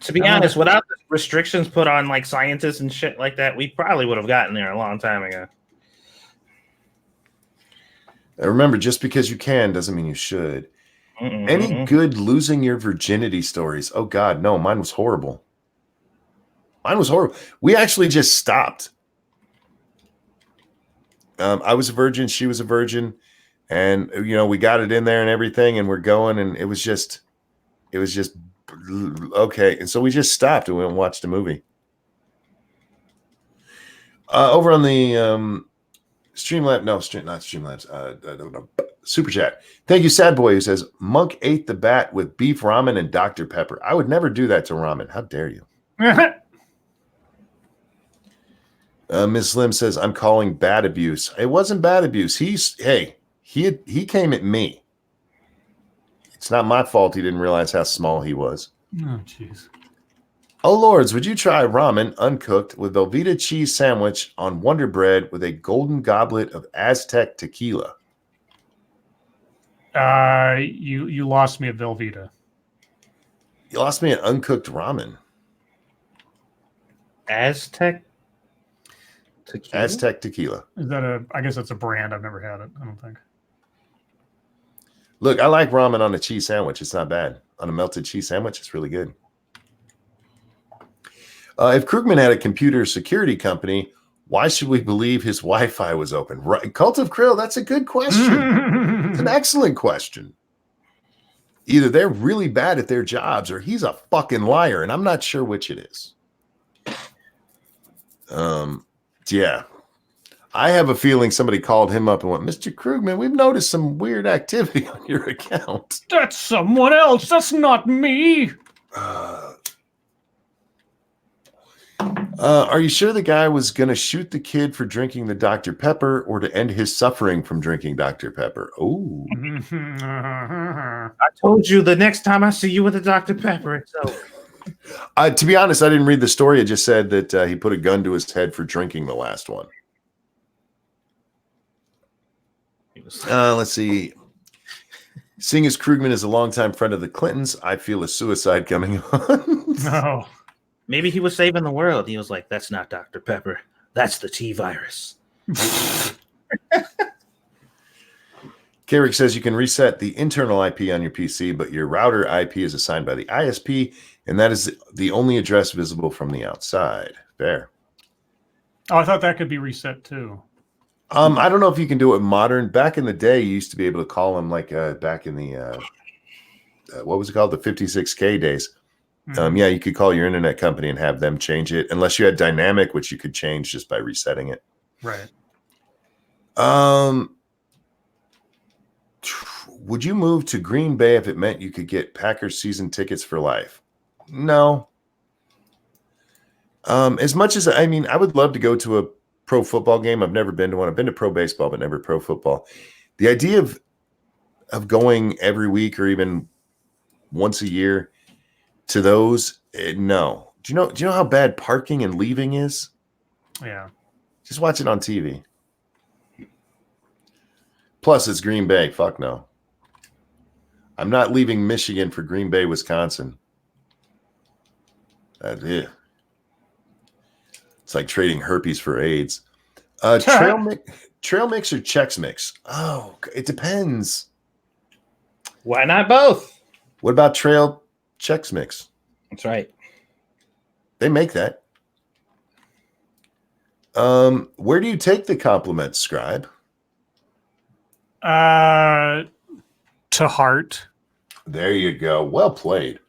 To be honest, without the restrictions put on like scientists and shit like that, we probably would have gotten there a long time ago. Remember, just because you can doesn't mean you should. Any good losing your virginity stories? Oh, God, no. Mine was horrible. We actually just stopped. I was a virgin. She was a virgin. And, we got it in there and everything. And we're going. And it was just okay. And so we just stopped and we went and watched a movie. Over on the Super Chat. Thank you, Sad Boy, who says, Monk ate the bat with beef ramen and Dr. Pepper. I would never do that to ramen. How dare you? Ms. Slim says, I'm calling bad abuse. It wasn't bad abuse. He came at me. It's not my fault he didn't realize how small he was. Oh, jeez. Oh, Lords, would you try ramen uncooked with Velveeta cheese sandwich on Wonder Bread with a golden goblet of Aztec tequila? You lost me at Velveeta. You lost me at uncooked ramen. Aztec tequila? Aztec tequila. Is that I guess that's a brand. I've never had it, I don't think. Look, I like ramen on a cheese sandwich. It's not bad. On a melted cheese sandwich, it's really good. If Krugman had a computer security company, why should we believe his Wi-Fi was open? Right, Cult of Krill, that's a good question. It's an excellent question. Either they're really bad at their jobs or he's a fucking liar, and I'm not sure which it is. Yeah. I have a feeling somebody called him up and went, Mr. Krugman, we've noticed some weird activity on your account. That's someone else. That's not me. Are you sure the guy was going to shoot the kid for drinking the Dr. Pepper or to end his suffering from drinking Dr. Pepper? Oh. I told you the next time I see you with a Dr. Pepper, it's over. To be honest, I didn't read the story. It just said that he put a gun to his head for drinking the last one. Let's see. Seeing as Krugman is a longtime friend of the Clintons, I feel a suicide coming on. No. Maybe he was saving the world. He was like, that's not Dr. Pepper. That's the T virus. Carrick says you can reset the internal IP on your PC, but your router IP is assigned by the ISP, and that is the only address visible from the outside. Fair. Oh, I thought that could be reset too. I don't know if you can do it modern. Back in the day, you used to be able to call them like back in the what was it called? The 56K days. Yeah, you could call your internet company and have them change it, unless you had dynamic, which you could change just by resetting it. Right. Would you move to Green Bay if it meant you could get Packers season tickets for life? No. As much as I would love to go to a pro football game. I've never been to one. I've been to pro baseball, but never pro football. The idea of going every week or even once a year to those, no. Do you know how bad parking and leaving is? Yeah. Just watch it on TV. Plus, it's Green Bay. Fuck no. I'm not leaving Michigan for Green Bay, Wisconsin. It's like trading herpes for AIDS. Trail mix or Chex Mix? Oh, it depends. Why not both? What about Trail Chex Mix? That's right. They make that. Where do you take the compliments, Scribe? To heart. There you go. Well played.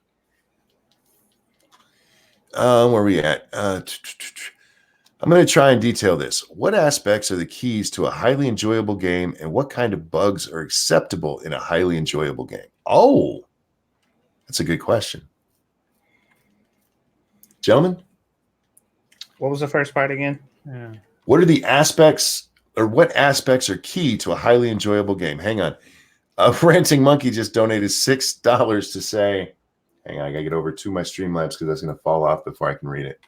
Where are we at? I'm going to try and detail this. What aspects are the keys to a highly enjoyable game, and what kind of bugs are acceptable in a highly enjoyable game? Oh, that's a good question. Gentlemen? What was the first part again? Yeah. What are the aspects, or what aspects are key to a highly enjoyable game? Hang on. Ranting Monkey just donated $6 to say, hang on, I got to get over to my Streamlabs because that's going to fall off before I can read it.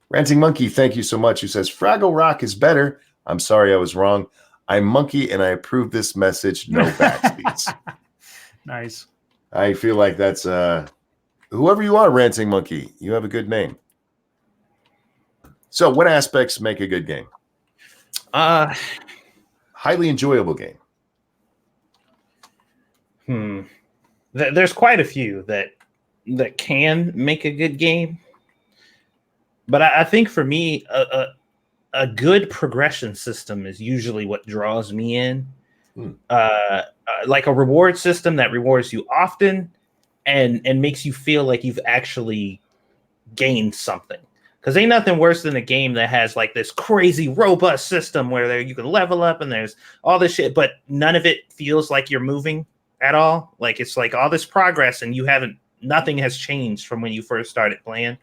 Ranting Monkey, thank you so much. Who says, Fraggle Rock is better. I'm sorry I was wrong. I'm Monkey and I approve this message. No backspeeds. Nice. I feel like that's whoever you are, Ranting Monkey, you have a good name. So what aspects make a good game? Highly enjoyable game. There's quite a few that can make a good game. But I think for me, a good progression system is usually what draws me in. Like a reward system that rewards you often and makes you feel like you've actually gained something. Because ain't nothing worse than a game that has like this crazy robust system where you can level up and there's all this shit, but none of it feels like you're moving at all. Like it's like all this progress and nothing has changed from when you first started playing.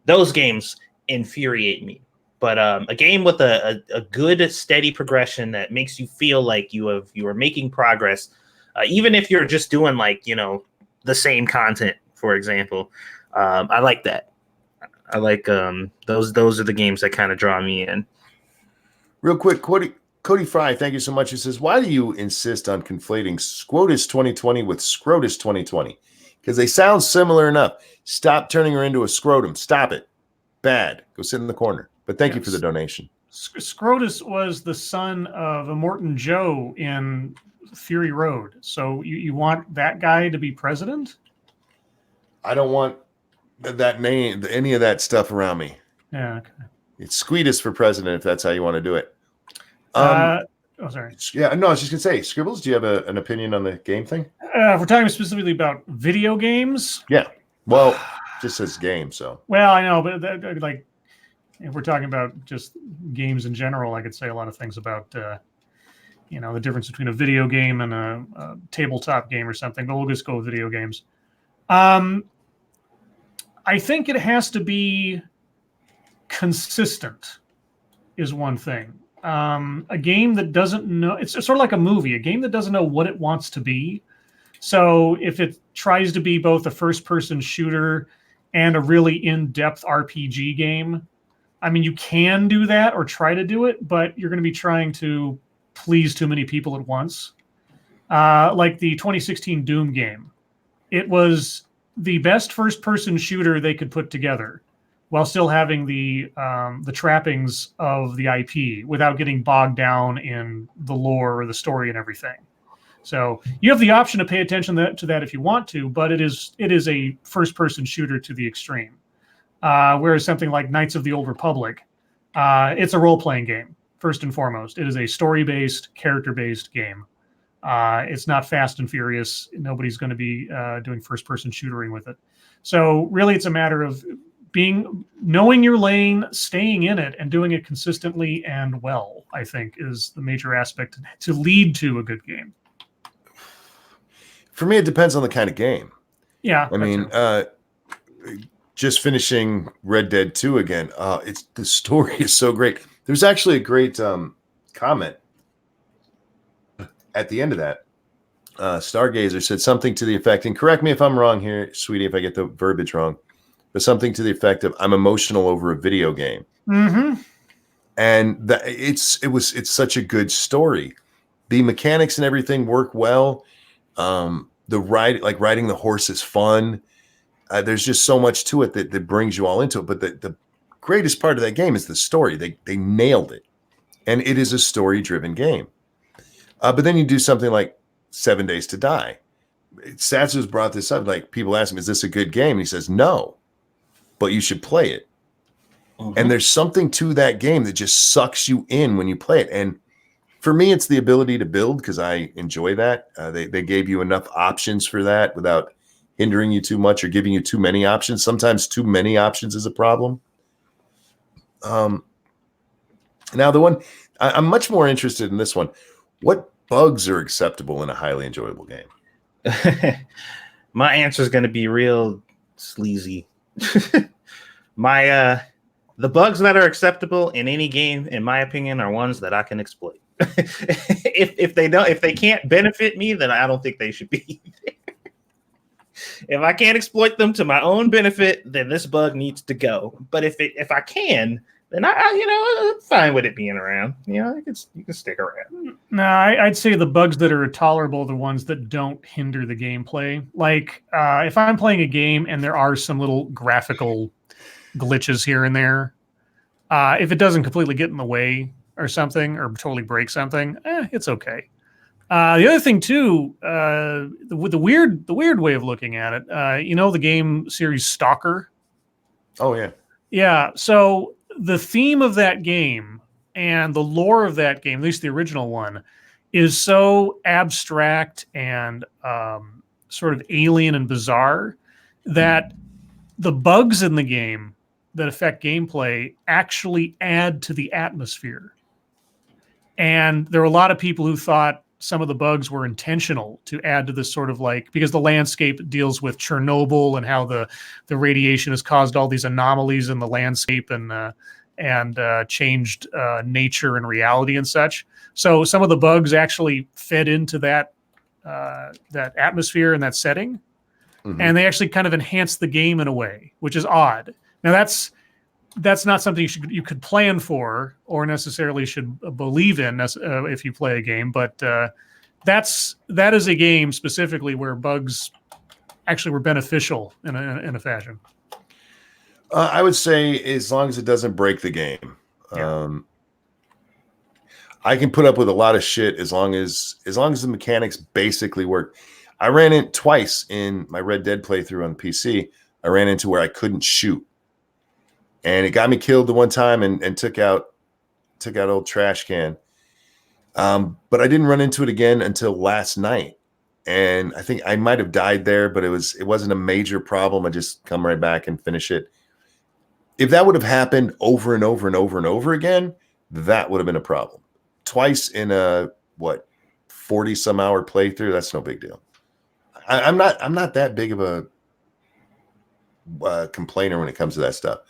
Those games infuriate me. But a game with a good steady progression that makes you feel like you are making progress, even if you're just doing like the same content, for example. I like that. I like those are the games that kind of draw me in. Real quick, Cody Fry, thank you so much. He says, why do you insist on conflating Squotus 2020 with Scrotus 2020? Because they sound similar enough. Stop turning her into a scrotum. Stop it. Bad. Go sit in the corner. But thank you for the donation. Scrotus was the son of Immortan Joe in Fury Road. So you want that guy to be president? I don't want that name, any of that stuff around me. Yeah, okay. It's Squeetus for president if that's how you want to do it. Sorry. Yeah, no, I was just going to say, Scribbles, do you have an opinion on the game thing? If we're talking specifically about video games? Yeah. Well, just says game, so. Well, I know, but like, if we're talking about just games in general, I could say a lot of things about, the difference between a video game and a tabletop game or something, but we'll just go with video games. I think it has to be consistent is one thing. A game that doesn't know, it's sort of like a movie, a game that doesn't know what it wants to be. So if it tries to be both a first-person shooter and a really in-depth RPG game, I mean, you can do that or try to do it, but you're going to be trying to please too many people at once. Like the 2016 Doom game. It was the best first-person shooter they could put together while still having the trappings of the IP without getting bogged down in the lore or the story and everything. So you have the option to pay attention to that if you want to, but it is a first-person shooter to the extreme. Whereas something like Knights of the Old Republic, it's a role-playing game, first and foremost. It is a story-based, character-based game. It's not Fast and Furious. Nobody's going to be doing first-person shootering with it. So really, it's a matter of knowing your lane, staying in it, and doing it consistently and well, I think, is the major aspect to lead to a good game. For me, it depends on the kind of game. Yeah, I mean, just finishing Red Dead 2 again. The story is so great. There's actually a great comment at the end of that. Stargazer said something to the effect, and correct me if I'm wrong here, sweetie, if I get the verbiage wrong, but something to the effect of, "I'm emotional over a video game." Mm-hmm. And it's such a good story. The mechanics and everything work well. The riding the horse is fun. There's just so much to it that brings you all into it. But the greatest part of that game is the story. They nailed it, and it is a story-driven game. But then you do something like 7 Days to Die. Satsu's brought this up. Like, people ask him, "Is this a good game?" And he says, "No, but you should play it." Mm-hmm. And there's something to that game that just sucks you in when you play it. And for me, it's the ability to build, because I enjoy that. They gave you enough options for that without hindering you too much or giving you too many options. Sometimes too many options is a problem. Now, the one I'm much more interested in this one. What bugs are acceptable in a highly enjoyable game? My answer is going to be real sleazy. The bugs that are acceptable in any game, in my opinion, are ones that I can exploit. if they can't benefit me, then I don't think they should be. If I can't exploit them to my own benefit, then this bug needs to go. But if I can, then I'm fine with it being around. You can stick around. No, I'd say the bugs that are tolerable are the ones that don't hinder the gameplay. Like, if I'm playing a game and there are some little graphical glitches here and there, if it doesn't completely get in the way or something, or totally break something, it's okay. The other thing too, the weird way of looking at it, the game series Stalker. Oh yeah. Yeah. So the theme of that game and the lore of that game, at least the original one, is so abstract and sort of alien and bizarre that the bugs in the game that affect gameplay actually add to the atmosphere. And there were a lot of people who thought some of the bugs were intentional to add to this sort of because the landscape deals with Chernobyl and how the radiation has caused all these anomalies in the landscape and changed nature and reality and such. So some of the bugs actually fed into that atmosphere and that setting. Mm-hmm. And they actually kind of enhanced the game in a way, which is odd. Now that's not something you could plan for or necessarily should believe in if you play a game, but that is a game specifically where bugs actually were beneficial in a fashion. I would say as long as it doesn't break the game. Yeah. I can put up with a lot of shit as long as the mechanics basically work. I ran in twice in my Red Dead playthrough on PC. I ran into where I couldn't shoot. And it got me killed the one time and took out old trash can. But I didn't run into it again until last night. And I think I might have died there, but it wasn't a major problem. I just come right back and finish it. If that would have happened over and over and over and over again, that would have been a problem. Twice in a 40 some hour playthrough, that's no big deal. I'm not that big of a complainer when it comes to that stuff.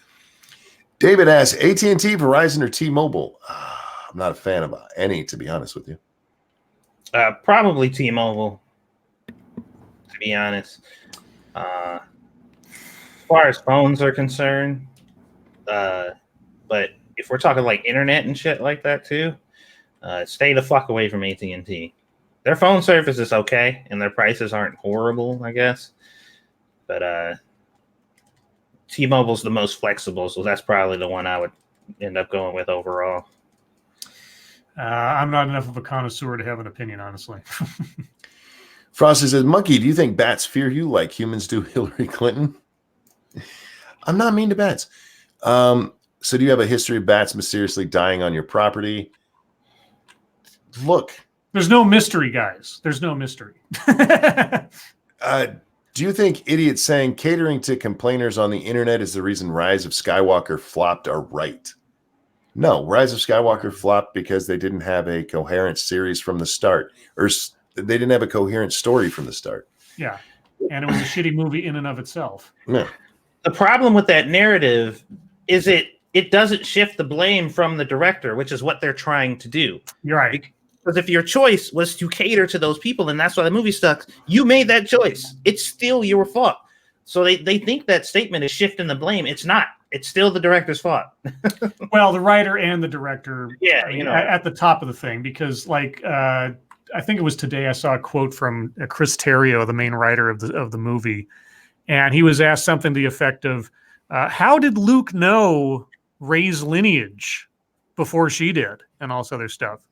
David asks, AT&T, Verizon, or T-Mobile? I'm not a fan of any, to be honest with you. Probably T-Mobile, to be honest. As far as phones are concerned, but if we're talking like internet and shit like that too, stay the fuck away from AT&T. Their phone service is okay, and their prices aren't horrible, I guess. But T-Mobile's the most flexible, so that's probably the one I would end up going with overall. I'm not enough of a connoisseur to have an opinion, honestly. Frosty says, Monkey, do you think bats fear you like humans do Hillary Clinton? I'm not mean to bats. So do you have a history of bats mysteriously dying on your property? Look. There's no mystery, guys. There's no mystery. Do Do you think idiots saying catering to complainers on the internet is the reason Rise of Skywalker flopped are right? No, Rise of Skywalker flopped because they didn't have a coherent series from the start, or they didn't have a coherent story from the start. Yeah, and it was a shitty movie in and of itself. Yeah. The problem with that narrative is it doesn't shift the blame from the director, which is what they're trying to do. You're right. Because if your choice was to cater to those people and that's why the movie stuck, you made that choice. It's still your fault. So they think that statement is shifting the blame. It's not. It's still the director's fault. Well, the writer and the director, Yeah, I mean, at the top of the thing, because like I think it was today I saw a quote from Chris Terrio, the main writer of the movie, and he was asked something to the effect of, "How did Luke know Rey's lineage before she did?" and all this other stuff.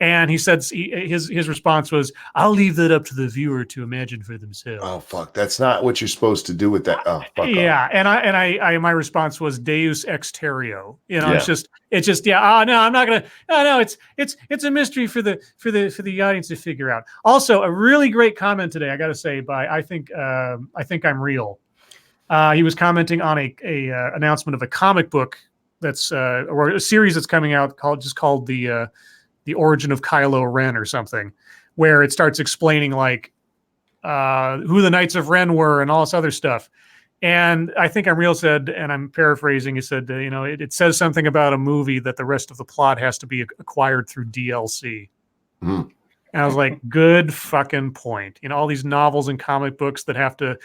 And he said his response was, "I'll leave that up to the viewer to imagine for themselves." Oh fuck, that's not what you're supposed to do with that. Oh fuck. Yeah, off. and I my response was Deus ex terrio. You know, Yeah. it's just yeah. Oh no, I'm not gonna. No, it's a mystery for the audience to figure out. Also, a really great comment today, I got to say, by I think I'm real. He was commenting on a announcement of a comic book that's or a series that's coming out called the Origin of Kylo Ren or something, where it starts explaining like who the Knights of Ren were and all this other stuff. And I think I'm real said, and I'm paraphrasing, he said, it says something about a movie that the rest of the plot has to be acquired through DLC. Mm. And I was like, good fucking point. All these novels and comic books that have to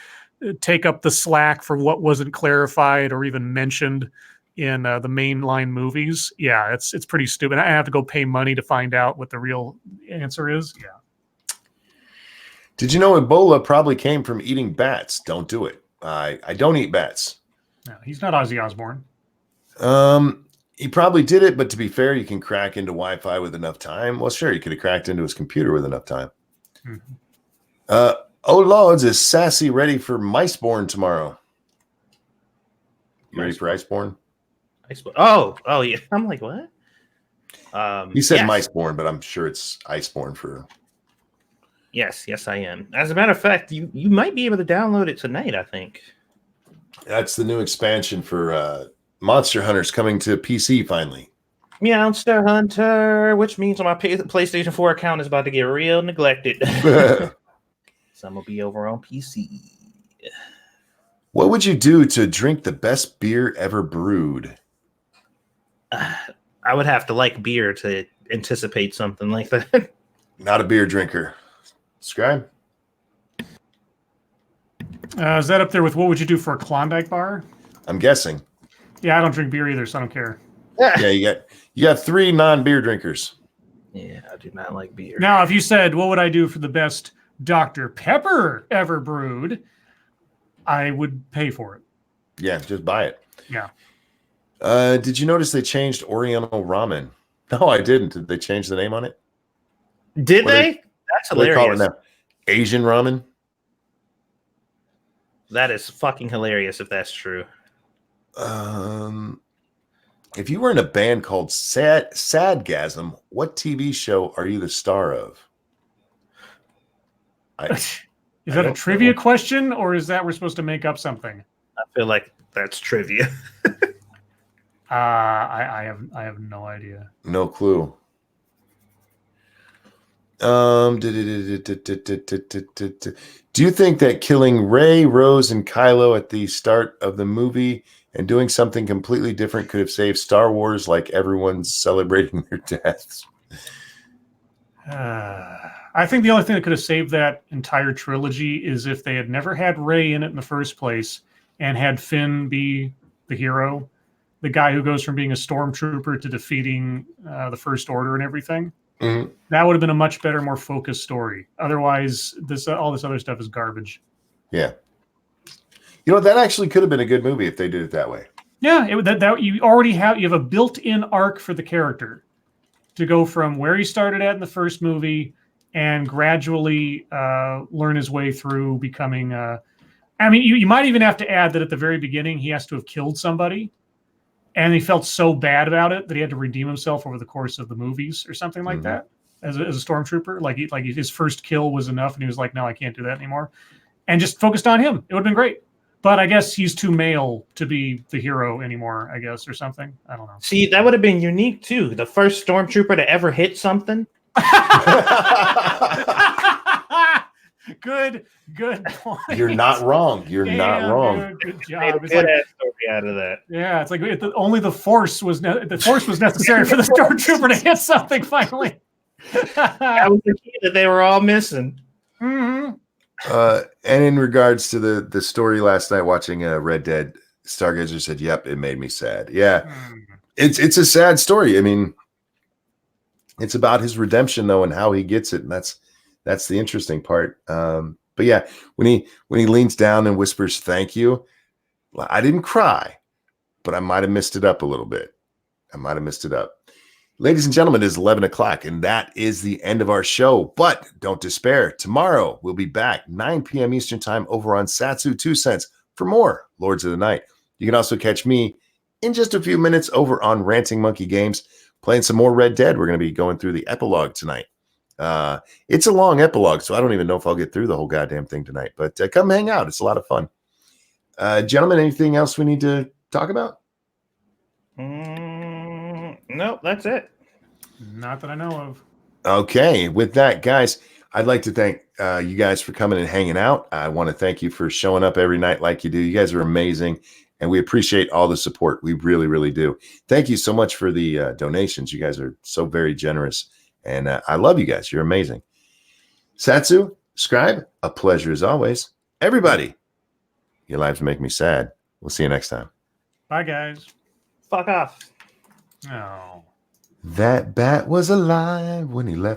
take up the slack for what wasn't clarified or even mentioned in the mainline movies. Yeah, it's pretty stupid. I have to go pay money to find out what the real answer is. Yeah. Did you know Ebola probably came from eating bats? Don't do it. I don't eat bats. No, he's not Ozzy Osbourne. He probably did it, but to be fair, you can crack into Wi-Fi with enough time. Well, sure, you could have cracked into his computer with enough time. Mm-hmm. Oh Lords, is Sassy ready for Miceborn tomorrow? You ready for Iceborn? Oh yeah. I'm like, what? He said yes. Miceborn, but I'm sure it's Iceborn for. Yes, I am. As a matter of fact, you might be able to download it tonight, I think. That's the new expansion for Monster Hunters coming to PC finally. Monster Hunter, which means my PlayStation 4 account is about to get real neglected. So I'm going to be over on PC. What would you do to drink the best beer ever brewed? I would have to like beer to anticipate something like that. Not a beer drinker. Scribe? Is that up there with what would you do for a Klondike bar? I'm guessing. Yeah, I don't drink beer either, so I don't care. Yeah, you got 3 non-beer drinkers. Yeah, I do not like beer. Now, if you said, what would I do for the best Dr. Pepper ever brewed, I would pay for it. Yeah, just buy it. Yeah. Did you notice they changed Oriental Ramen? No, I didn't. Did they change the name on it? Did they? That's What do they call it hilarious. now? Asian ramen? That is fucking hilarious if that's true. If you were in a band called Sadgasm, what TV show are you the star of? Is that a trivia question, or is that we're supposed to make up something? I feel like that's trivia. I have no idea. No clue. Do you think that killing Rey, Rose, and Kylo at the start of the movie and doing something completely different could have saved Star Wars like everyone's celebrating their deaths? I think the only thing that could have saved that entire trilogy is if they had never had Rey in it in the first place and had Finn be the hero, the guy who goes from being a stormtrooper to defeating the First Order and everything. Mm-hmm. That would have been a much better, more focused story. Otherwise, all this other stuff is garbage. Yeah. You know, that actually could have been a good movie if they did it that way. Yeah, that you already have a built-in arc for the character to go from where he started at in the first movie and gradually learn his way through becoming. I mean, you might even have to add that at the very beginning he has to have killed somebody, and he felt so bad about it that he had to redeem himself over the course of the movies or something like that. As a stormtrooper, like his first kill was enough, and he was like, "No, I can't do that anymore." and just focused on him. It would have been great. But I guess he's too male to be the hero anymore, I guess, or something. I don't know. See, that would have been unique too. The first stormtrooper to ever hit something. Good point. You're not wrong. You're not wrong. Dude, good Made a job. It's good like, ass story out of that. yeah, it's like only the force was necessary for the stormtrooper to hit something finally. That was the key that they were all missing. Mm-hmm. And in regards to the story last night, watching Red Dead, Stargazer said, "Yep, it made me sad." Yeah, it's a sad story. I mean, it's about his redemption though, and how he gets it, and that's the interesting part. But yeah, when he leans down and whispers "thank you," I didn't cry, but I might have missed it up a little bit. I might have missed it up. Ladies and gentlemen, it is 11 o'clock, and that is the end of our show. But don't despair. Tomorrow, we'll be back 9 p.m. Eastern Time over on Satsu 2 Cents for more Lords of the Night. You can also catch me in just a few minutes over on Ranting Monkey Games, playing some more Red Dead. We're going to be going through the epilogue tonight. It's a long epilogue, so I don't even know if I'll get through the whole goddamn thing tonight. But come hang out. It's a lot of fun. Gentlemen, anything else we need to talk about? No, that's it. Not that I know of. Okay, with that, guys, I'd like to thank you guys for coming and hanging out. I want to thank you for showing up every night like you do. You guys are amazing, and we appreciate all the support. We really, really do. Thank you so much for the donations. You guys are so very generous, and I love you guys. You're amazing. Satsu, Scribe, a pleasure as always. Everybody, your lives make me sad. We'll see you next time. Bye, guys. Fuck off. Oh. That bat was alive when he left.